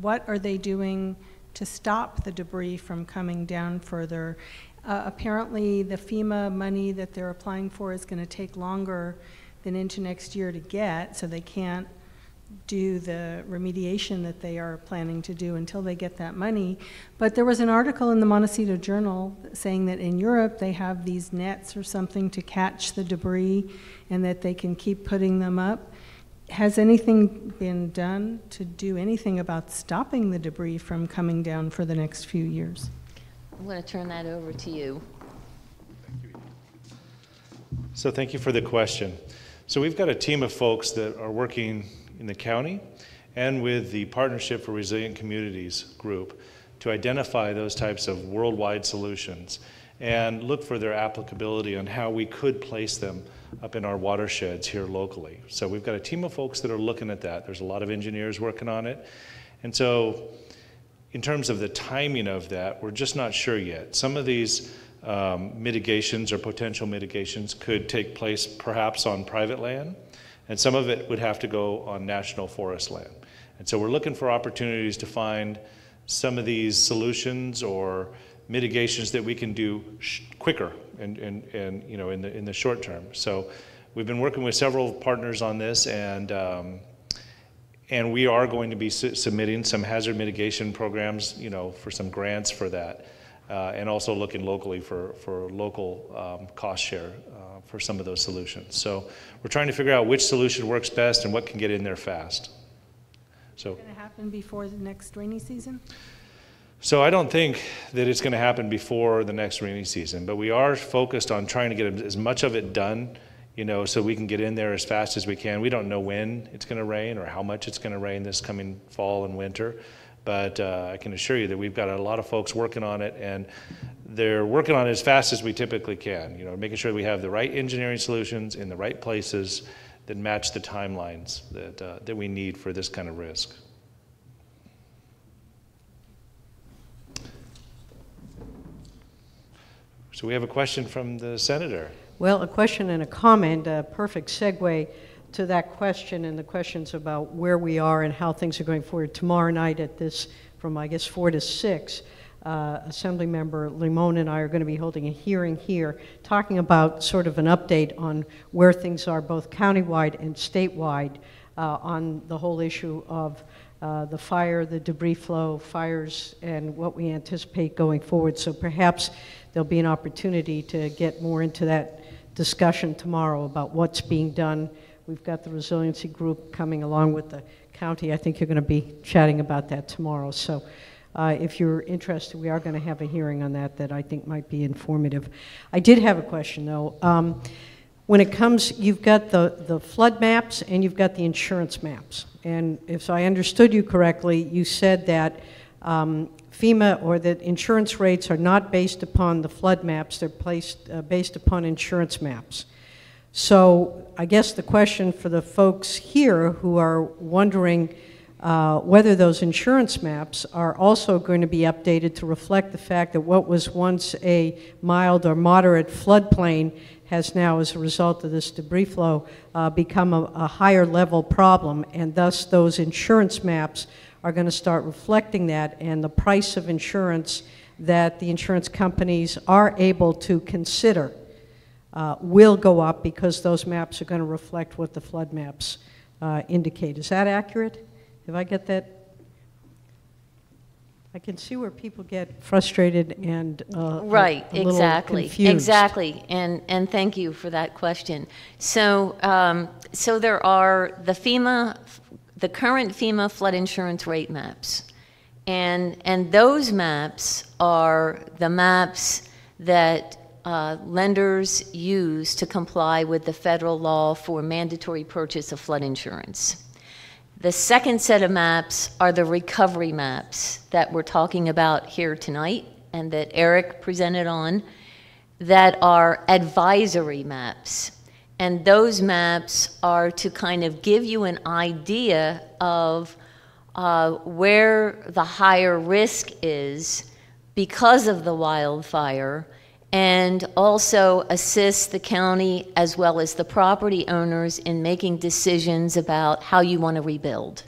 what are they doing to stop the debris from coming down further? Apparently, the FEMA money that they're applying for is going to take longer than into next year to get, so they can't do the remediation that they are planning to do until they get that money. But there was an article in the Montecito Journal saying that in Europe they have these nets or something to catch the debris and that they can keep putting them up. Has anything been done to do anything about stopping the debris from coming down for the next few years? I'm going to turn that over to you. So thank you for the question. So we've got a team of folks that are working in the county and with the Partnership for Resilient Communities group to identify those types of worldwide solutions and look for their applicability on how we could place them up in our watersheds here locally. So we've got a team of folks that are looking at that. There's a lot of engineers working on it. And so in terms of the timing of that, we're just not sure yet. Some of these mitigations or potential mitigations could take place perhaps on private land, and some of it would have to go on national forest land. And so we're looking for opportunities to find some of these solutions or mitigations that we can do quicker and you know, in the short term. So we've been working with several partners on this, and we are going to be submitting some hazard mitigation programs, you know, for some grants for that, and also looking locally for local cost share for some of those solutions. So we're trying to figure out which solution works best and what can get in there fast. So is it going to happen before the next rainy season? So I don't think that it's going to happen before the next rainy season, but we are focused on trying to get as much of it done, you know, so we can get in there as fast as we can. We don't know when it's going to rain or how much it's going to rain this coming fall and winter, but I can assure you that we've got a lot of folks working on it, and they're working on it as fast as we typically can, you know, making sure we have the right engineering solutions in the right places that match the timelines that we need for this kind of risk. So we have a question from the senator. Well, a question and a comment, a perfect segue to that question and the questions about where we are and how things are going forward. Tomorrow night at this, from I guess 4 to 6, Assemblymember Limon and I are going to be holding a hearing here talking about sort of an update on where things are both countywide and statewide on the whole issue of the fire, the debris flow, fires, and what we anticipate going forward. So perhaps there'll be an opportunity to get more into that discussion tomorrow about what's being done. We've got the resiliency group coming along with the county. I think you're going to be chatting about that tomorrow. So if you're interested, we are going to have a hearing on that I think might be informative. I did have a question, though. When it comes, you've got the flood maps and you've got the insurance maps. And if I understood you correctly, you said that FEMA or that insurance rates are not based upon the flood maps, they're based upon insurance maps. So I guess the question for the folks here who are wondering whether those insurance maps are also going to be updated to reflect the fact that what was once a mild or moderate floodplain has now, as a result of this debris flow, become a higher level problem, and thus those insurance maps are going to start reflecting that, and the price of insurance that the insurance companies are able to consider will go up because those maps are going to reflect what the flood maps indicate. Is that accurate? If I get that? I can see where people get frustrated and right, a little exactly, confused. Exactly, and thank you for that question. So, so there are the current FEMA flood insurance rate maps, and those maps are the maps that lenders use to comply with the federal law for mandatory purchase of flood insurance. The second set of maps are the recovery maps that we're talking about here tonight and that Eric presented on, that are advisory maps. And those maps are to kind of give you an idea of where the higher risk is because of the wildfire, and also assist the county as well as the property owners in making decisions about how you want to rebuild.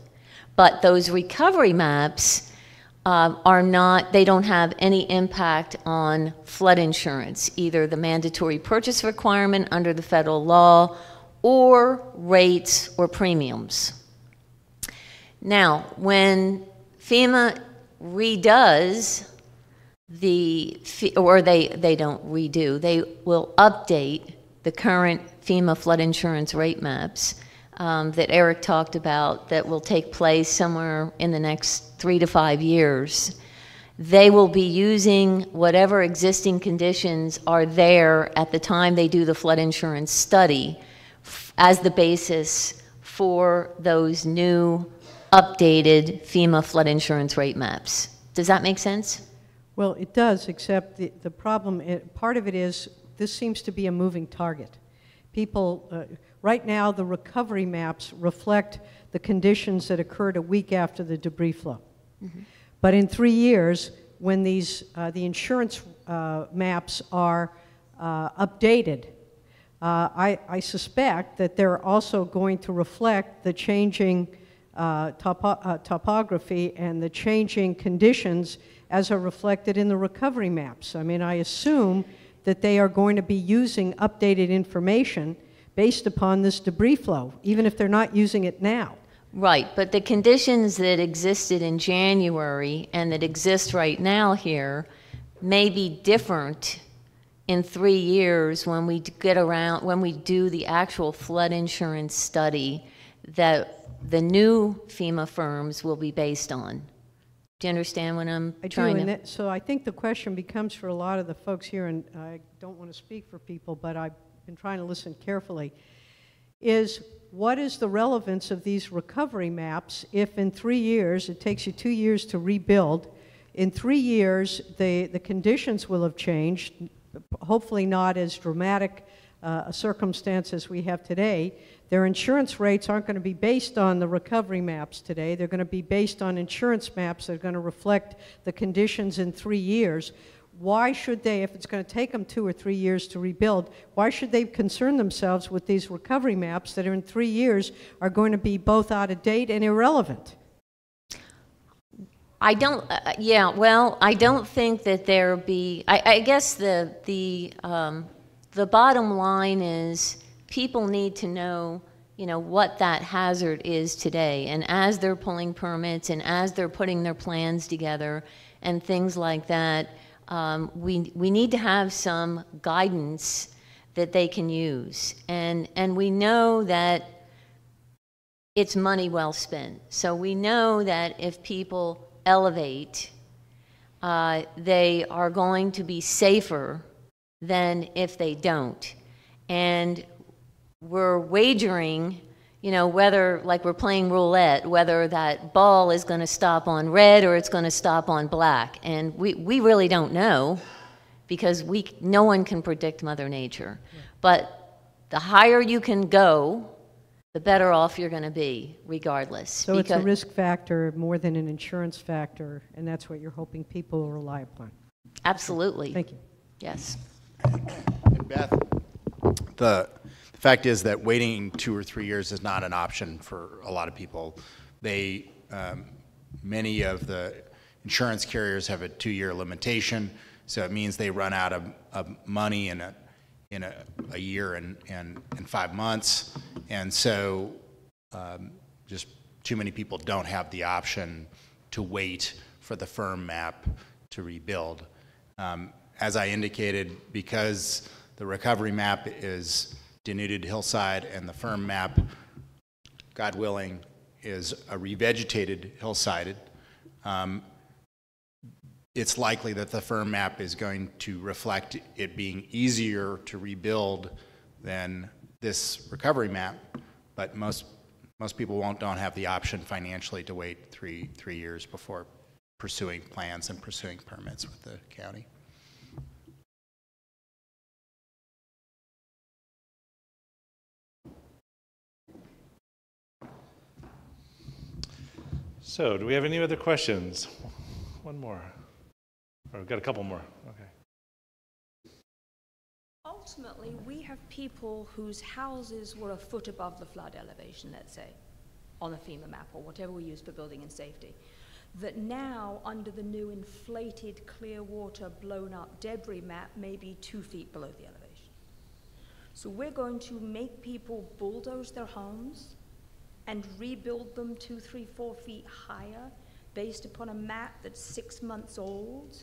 But those recovery maps they don't have any impact on flood insurance, either the mandatory purchase requirement under the federal law or rates or premiums. Now, when FEMA redoes they don't redo, they will update the current FEMA flood insurance rate maps that Eric talked about that will take place somewhere in the next 3 to 5 years. They will be using whatever existing conditions are there at the time they do the flood insurance study as the basis for those new updated FEMA flood insurance rate maps. Does that make sense? Well, it does, except the problem, part of it is this seems to be a moving target. People, right now the recovery maps reflect the conditions that occurred a week after the debris flow. Mm-hmm. But in 3 years, when these, the insurance maps are updated, I suspect that they're also going to reflect the changing topography and the changing conditions as are reflected in the recovery maps. I mean, I assume that they are going to be using updated information based upon this debris flow, even if they're not using it now. Right, but the conditions that existed in January and that exist right now here may be different in 3 years when we do the actual flood insurance study that the new FEMA firms will be based on. Do you understand what I'm trying to? So I think the question becomes for a lot of the folks here, and I don't want to speak for people, but I've been trying to listen carefully, is what is the relevance of these recovery maps if in 3 years, it takes you 2 years to rebuild, in 3 years the conditions will have changed, hopefully not as dramatic a circumstance as we have today. Their insurance rates aren't going to be based on the recovery maps today. They're going to be based on insurance maps that are going to reflect the conditions in 3 years. Why should they, if it's going to take them 2 or 3 years to rebuild, why should they concern themselves with these recovery maps that are in 3 years are going to be both out of date and irrelevant? I don't, I don't think that there be, I guess the bottom line is people need to know, what that hazard is today. And as they're pulling permits and as they're putting their plans together and things like that, we need to have some guidance that they can use. And we know that it's money well spent. So we know that if people elevate, they are going to be safer than if they don't. And we're wagering, whether, like we're playing roulette, whether that ball is going to stop on red or it's going to stop on black. And we really don't know because no one can predict Mother Nature. Yeah. But the higher you can go, the better off you're going to be, regardless. So it's a risk factor more than an insurance factor, and that's what you're hoping people will rely upon. Absolutely. Thank you. Yes. And Beth, the fact is that waiting 2 or 3 years is not an option for a lot of people. They, many of the insurance carriers have a 2-year limitation, so it means they run out of money in a year and 5 months, and so just too many people don't have the option to wait for the firm map to rebuild. As I indicated, because the recovery map is denuded hillside and the firm map, God willing, is a revegetated hillside, it's likely that the firm map is going to reflect it being easier to rebuild than this recovery map, but most people don't have the option financially to wait three years before pursuing plans and pursuing permits with the county. So, do we have any other questions? One more. Or we've got a couple more. Okay. Ultimately, we have people whose houses were a foot above the flood elevation, let's say, on the FEMA map or whatever we use for building and safety, that now under the new inflated clear water blown up debris map may be 2 feet below the elevation. So we're going to make people bulldoze their homes and rebuild them 2, 3, 4 feet higher based upon a map that's 6 months old,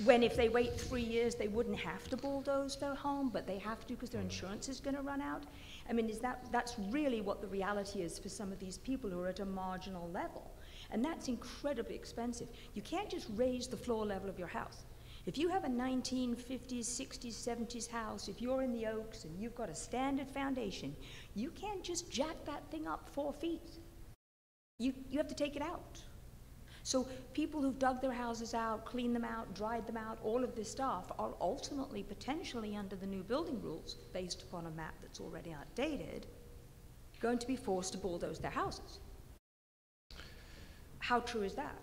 when if they wait 3 years, they wouldn't have to bulldoze their home, but they have to because their insurance is going to run out. I mean, that's really what the reality is for some of these people who are at a marginal level. And that's incredibly expensive. You can't just raise the floor level of your house. If you have a 1950s, 60s, 70s house, if you're in the Oaks and you've got a standard foundation, you can't just jack that thing up 4 feet. You have to take it out. So people who've dug their houses out, cleaned them out, dried them out, all of this stuff are ultimately potentially under the new building rules, based upon a map that's already outdated, going to be forced to bulldoze their houses. How true is that?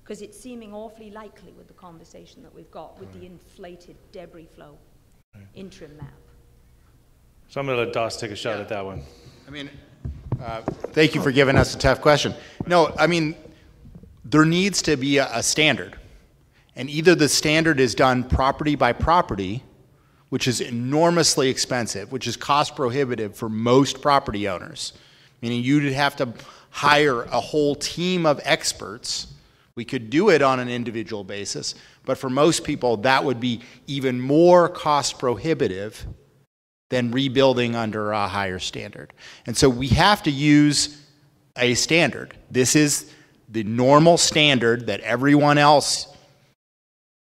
Because it's seeming awfully likely with the conversation that we've got with the inflated debris flow interim map. So I'm going to let Doss take a shot at that one. I mean, thank you for giving us a tough question. No, I mean, there needs to be a standard. And either the standard is done property by property, which is enormously expensive, which is cost prohibitive for most property owners, meaning you'd have to hire a whole team of experts. We could do it on an individual basis, but for most people, that would be even more cost prohibitive than rebuilding under a higher standard. And so we have to use a standard. This is the normal standard that everyone else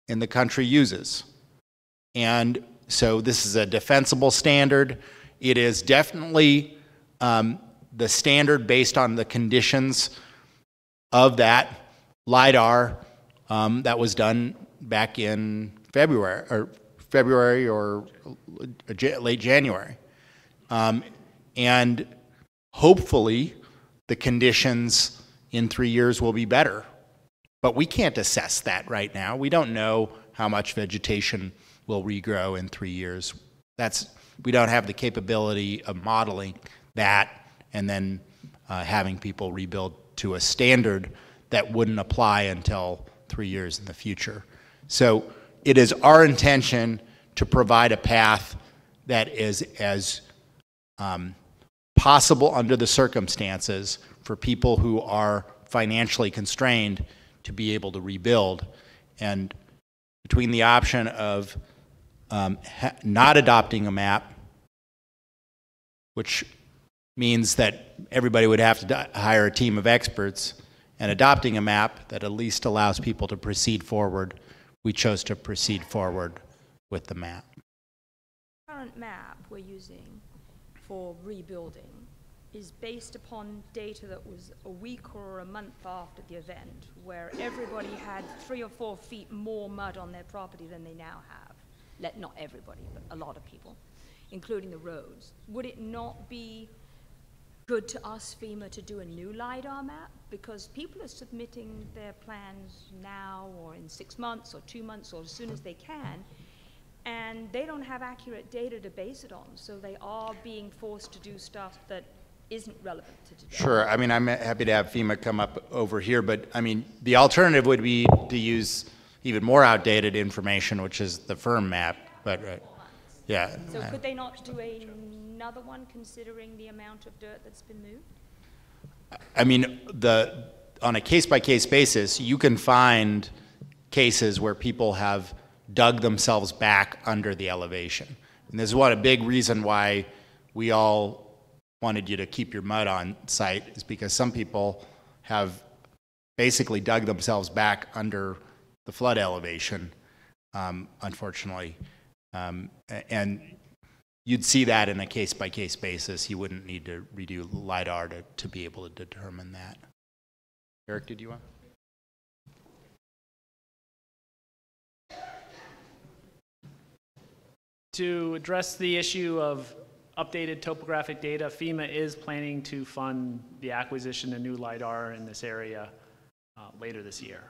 in the country uses. And so this is a defensible standard. It is definitely the standard based on the conditions of that LIDAR that was done back in February or late January. And hopefully the conditions in 3 years will be better. But we can't assess that right now. We don't know how much vegetation will regrow in 3 years. We don't have the capability of modeling that and then having people rebuild to a standard that wouldn't apply until 3 years in the future. So it is our intention to provide a path that is as possible under the circumstances for people who are financially constrained to be able to rebuild. And between the option of not adopting a map, which means that everybody would have to hire a team of experts, and adopting a map that at least allows people to proceed forward, we chose to proceed forward with the map. The current map we're using for rebuilding is based upon data that was a week or a month after the event, where everybody had 3 or 4 feet more mud on their property than they now have. Not everybody, but a lot of people, including the roads. Would it not be good to us, FEMA, to do a new LIDAR map? Because people are submitting their plans now or in 6 months or 2 months or as soon as they can, and they don't have accurate data to base it on, so they are being forced to do stuff that isn't relevant to today. Sure, I mean, I'm happy to have FEMA come up over here, but I mean, the alternative would be to use even more outdated information, which is the firm map, but yeah. So could they not do another one considering the amount of dirt that's been moved? I mean, on a case-by-case basis, you can find cases where people have dug themselves back under the elevation. And this is a big reason why we all wanted you to keep your mud on site, is because some people have basically dug themselves back under the flood elevation, unfortunately. And you'd see that in a case-by-case basis. You wouldn't need to redo LIDAR to be able to determine that. Eric, did you want? To address the issue of updated topographic data, FEMA is planning to fund the acquisition of new LIDAR in this area later this year.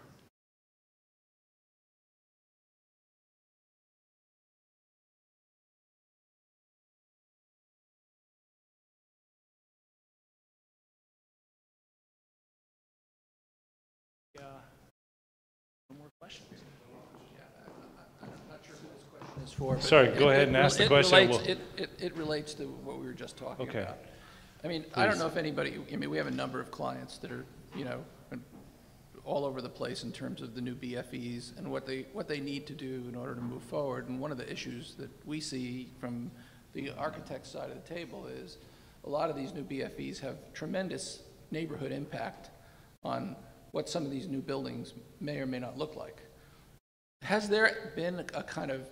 for. But Sorry, go ahead and ask the question. It relates to what we were just talking Okay. about. I mean, I don't know if anybody, I mean, we have a number of clients that are, you know, all over the place in terms of the new BFEs and what they need to do in order to move forward. And one of the issues that we see from the architect side of the table is a lot of these new BFEs have tremendous neighborhood impact on what some of these new buildings may or may not look like. Has there been a kind of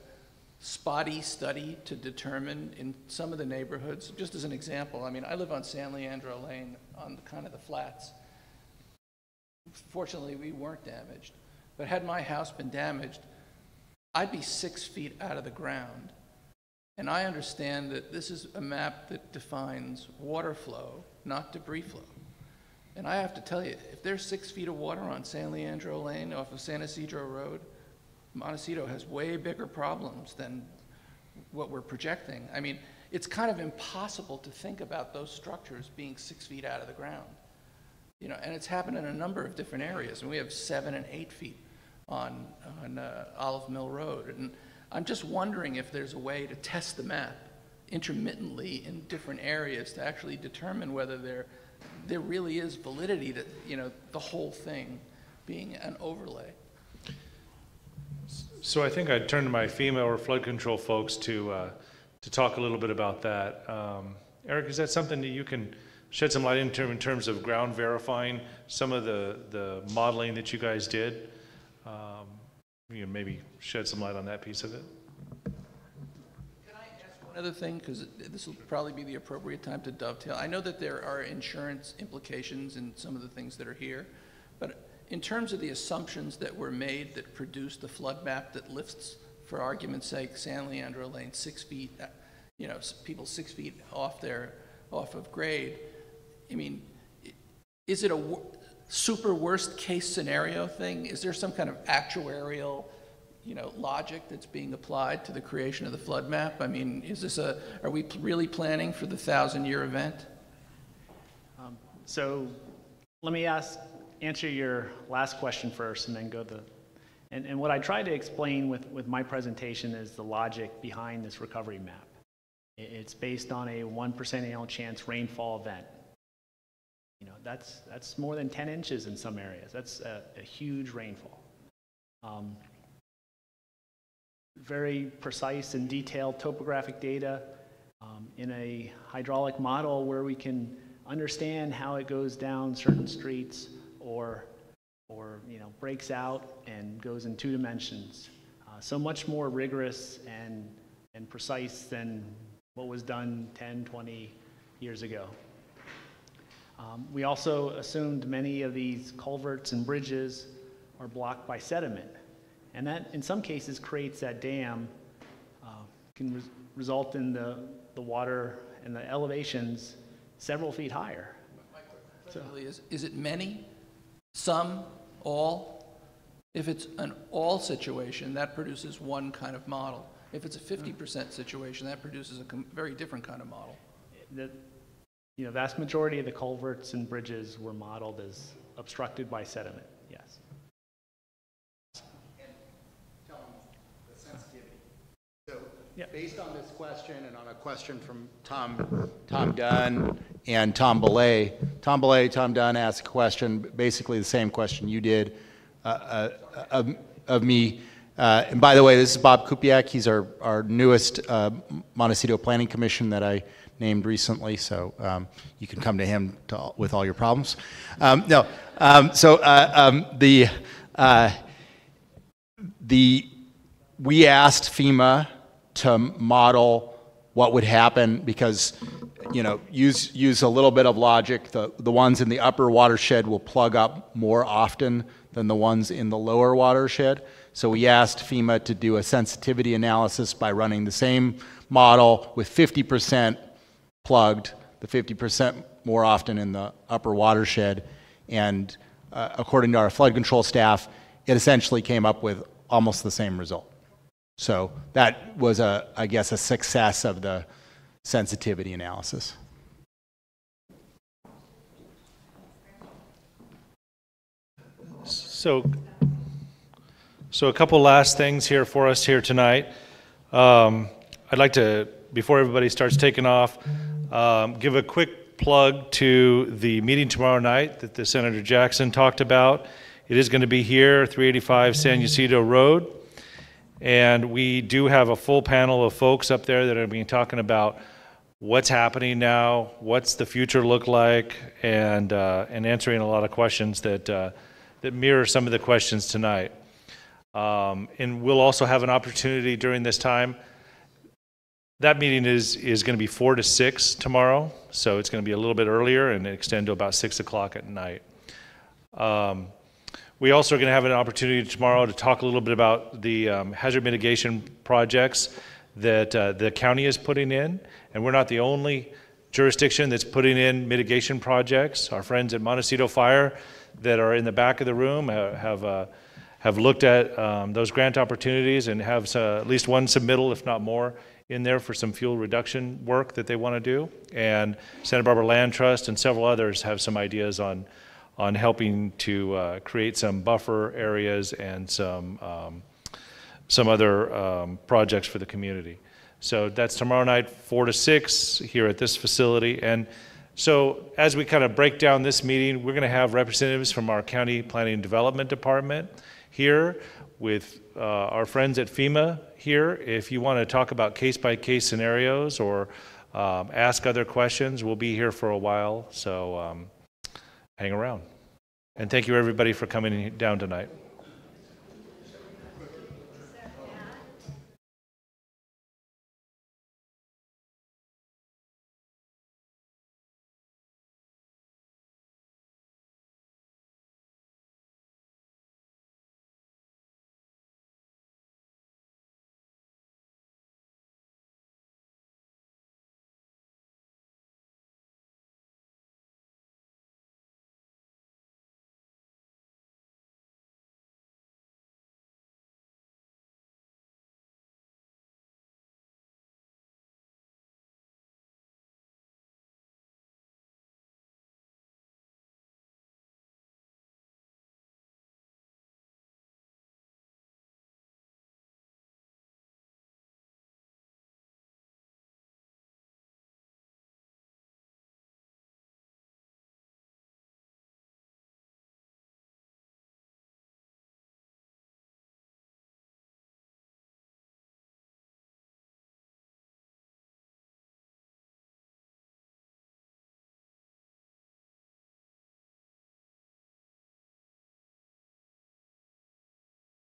spotty study to determine in some of the neighborhoods, just as an example? I mean, I live on San Leandro Lane on kind of the flats. Fortunately, we weren't damaged, but had my house been damaged, I'd be 6 feet out of the ground. And I understand that this is a map that defines water flow, not debris flow. And I have to tell you, if there's 6 feet of water on San Leandro Lane off of San Isidro Road, Montecito has way bigger problems than what we're projecting. I mean, it's kind of impossible to think about those structures being 6 feet out of the ground. You know, and it's happened in a number of different areas, and we have 7 and 8 feet on Olive Mill Road. And I'm just wondering if there's a way to test the map intermittently in different areas to actually determine whether there really is validity to, you know, the whole thing being an overlay. So I think I'd turn to my FEMA or flood control folks to talk a little bit about that. Eric, is that something that you can shed some light in terms of ground verifying some of the modeling that you guys did? You know, maybe shed some light on that piece of it. Can I ask one other thing, because this will probably be the appropriate time to dovetail. I know that there are insurance implications in some of the things that are here, but in terms of the assumptions that were made that produced the flood map that lifts, for argument's sake, San Leandro Lane 6 feet, you know, people 6 feet off of grade, I mean, is it a super worst case scenario thing? Is there some kind of actuarial, you know, logic that's being applied to the creation of the flood map? I mean, are we really planning for the 1,000-year event? So let me answer your last question first and then go to, and what I tried to explain with my presentation is the logic behind this recovery map. It's based on a 1% annual chance rainfall event. You know, that's more than 10 inches in some areas. That's a huge rainfall. Very precise and detailed topographic data in a hydraulic model where we can understand how it goes down certain streets or you know, breaks out and goes in 2 dimensions. So much more rigorous and precise than what was done 10, 20 years ago. We also assumed many of these culverts and bridges are blocked by sediment. And that, in some cases, creates that dam, can result in the water and the elevations several feet higher. My question really is it many, some, all? If it's an all situation, that produces one kind of model. If it's a 50% situation, that produces a very different kind of model. You know, vast majority of the culverts and bridges were modeled as obstructed by sediment, yes. And tell them the sensitivity. So based on this question and on a question from Tom Dunn and Tom Belay, Tom Dunn asked a question, basically the same question you did of me. And by the way, this is Bob Kupiak. He's our newest Montecito Planning Commission that I named recently, so you can come to him with all your problems. We asked FEMA to model what would happen because, you know, use a little bit of logic. The ones in the upper watershed will plug up more often than the ones in the lower watershed. So we asked FEMA to do a sensitivity analysis by running the same model with 50% plugged, the 50% more often in the upper watershed. And according to our flood control staff, it essentially came up with almost the same result. So that was, I guess, a success of the sensitivity analysis. So a couple last things here for us here tonight. I'd like to, before everybody starts taking off, give a quick plug to the meeting tomorrow night that the Senator Jackson talked about. It is going to be here, 385 San Ysidro Road. And we do have a full panel of folks up there that are going to be talking about what's happening now, what's the future look like, and answering a lot of questions that mirror some of the questions tonight. And we'll also have an opportunity during this time. That meeting is going to be 4 to 6 tomorrow, so it's going to be a little bit earlier and extend to about 6 o'clock at night. We also are going to have an opportunity tomorrow to talk a little bit about the hazard mitigation projects that the county is putting in. And we're not the only jurisdiction that's putting in mitigation projects. Our friends at Montecito Fire that are in the back of the room have looked at those grant opportunities and have at least one submittal, if not more, in there for some fuel reduction work that they want to do. And Santa Barbara Land Trust and several others have some ideas on helping to create some buffer areas and some other projects for the community. So that's tomorrow night, 4 to 6 here at this facility. And so as we kind of break down this meeting, we're going to have representatives from our County Planning and Development Department here with our friends at FEMA here. If you want to talk about case-by-case scenarios or ask other questions, we'll be here for a while. So hang around. And thank you, everybody, for coming down tonight.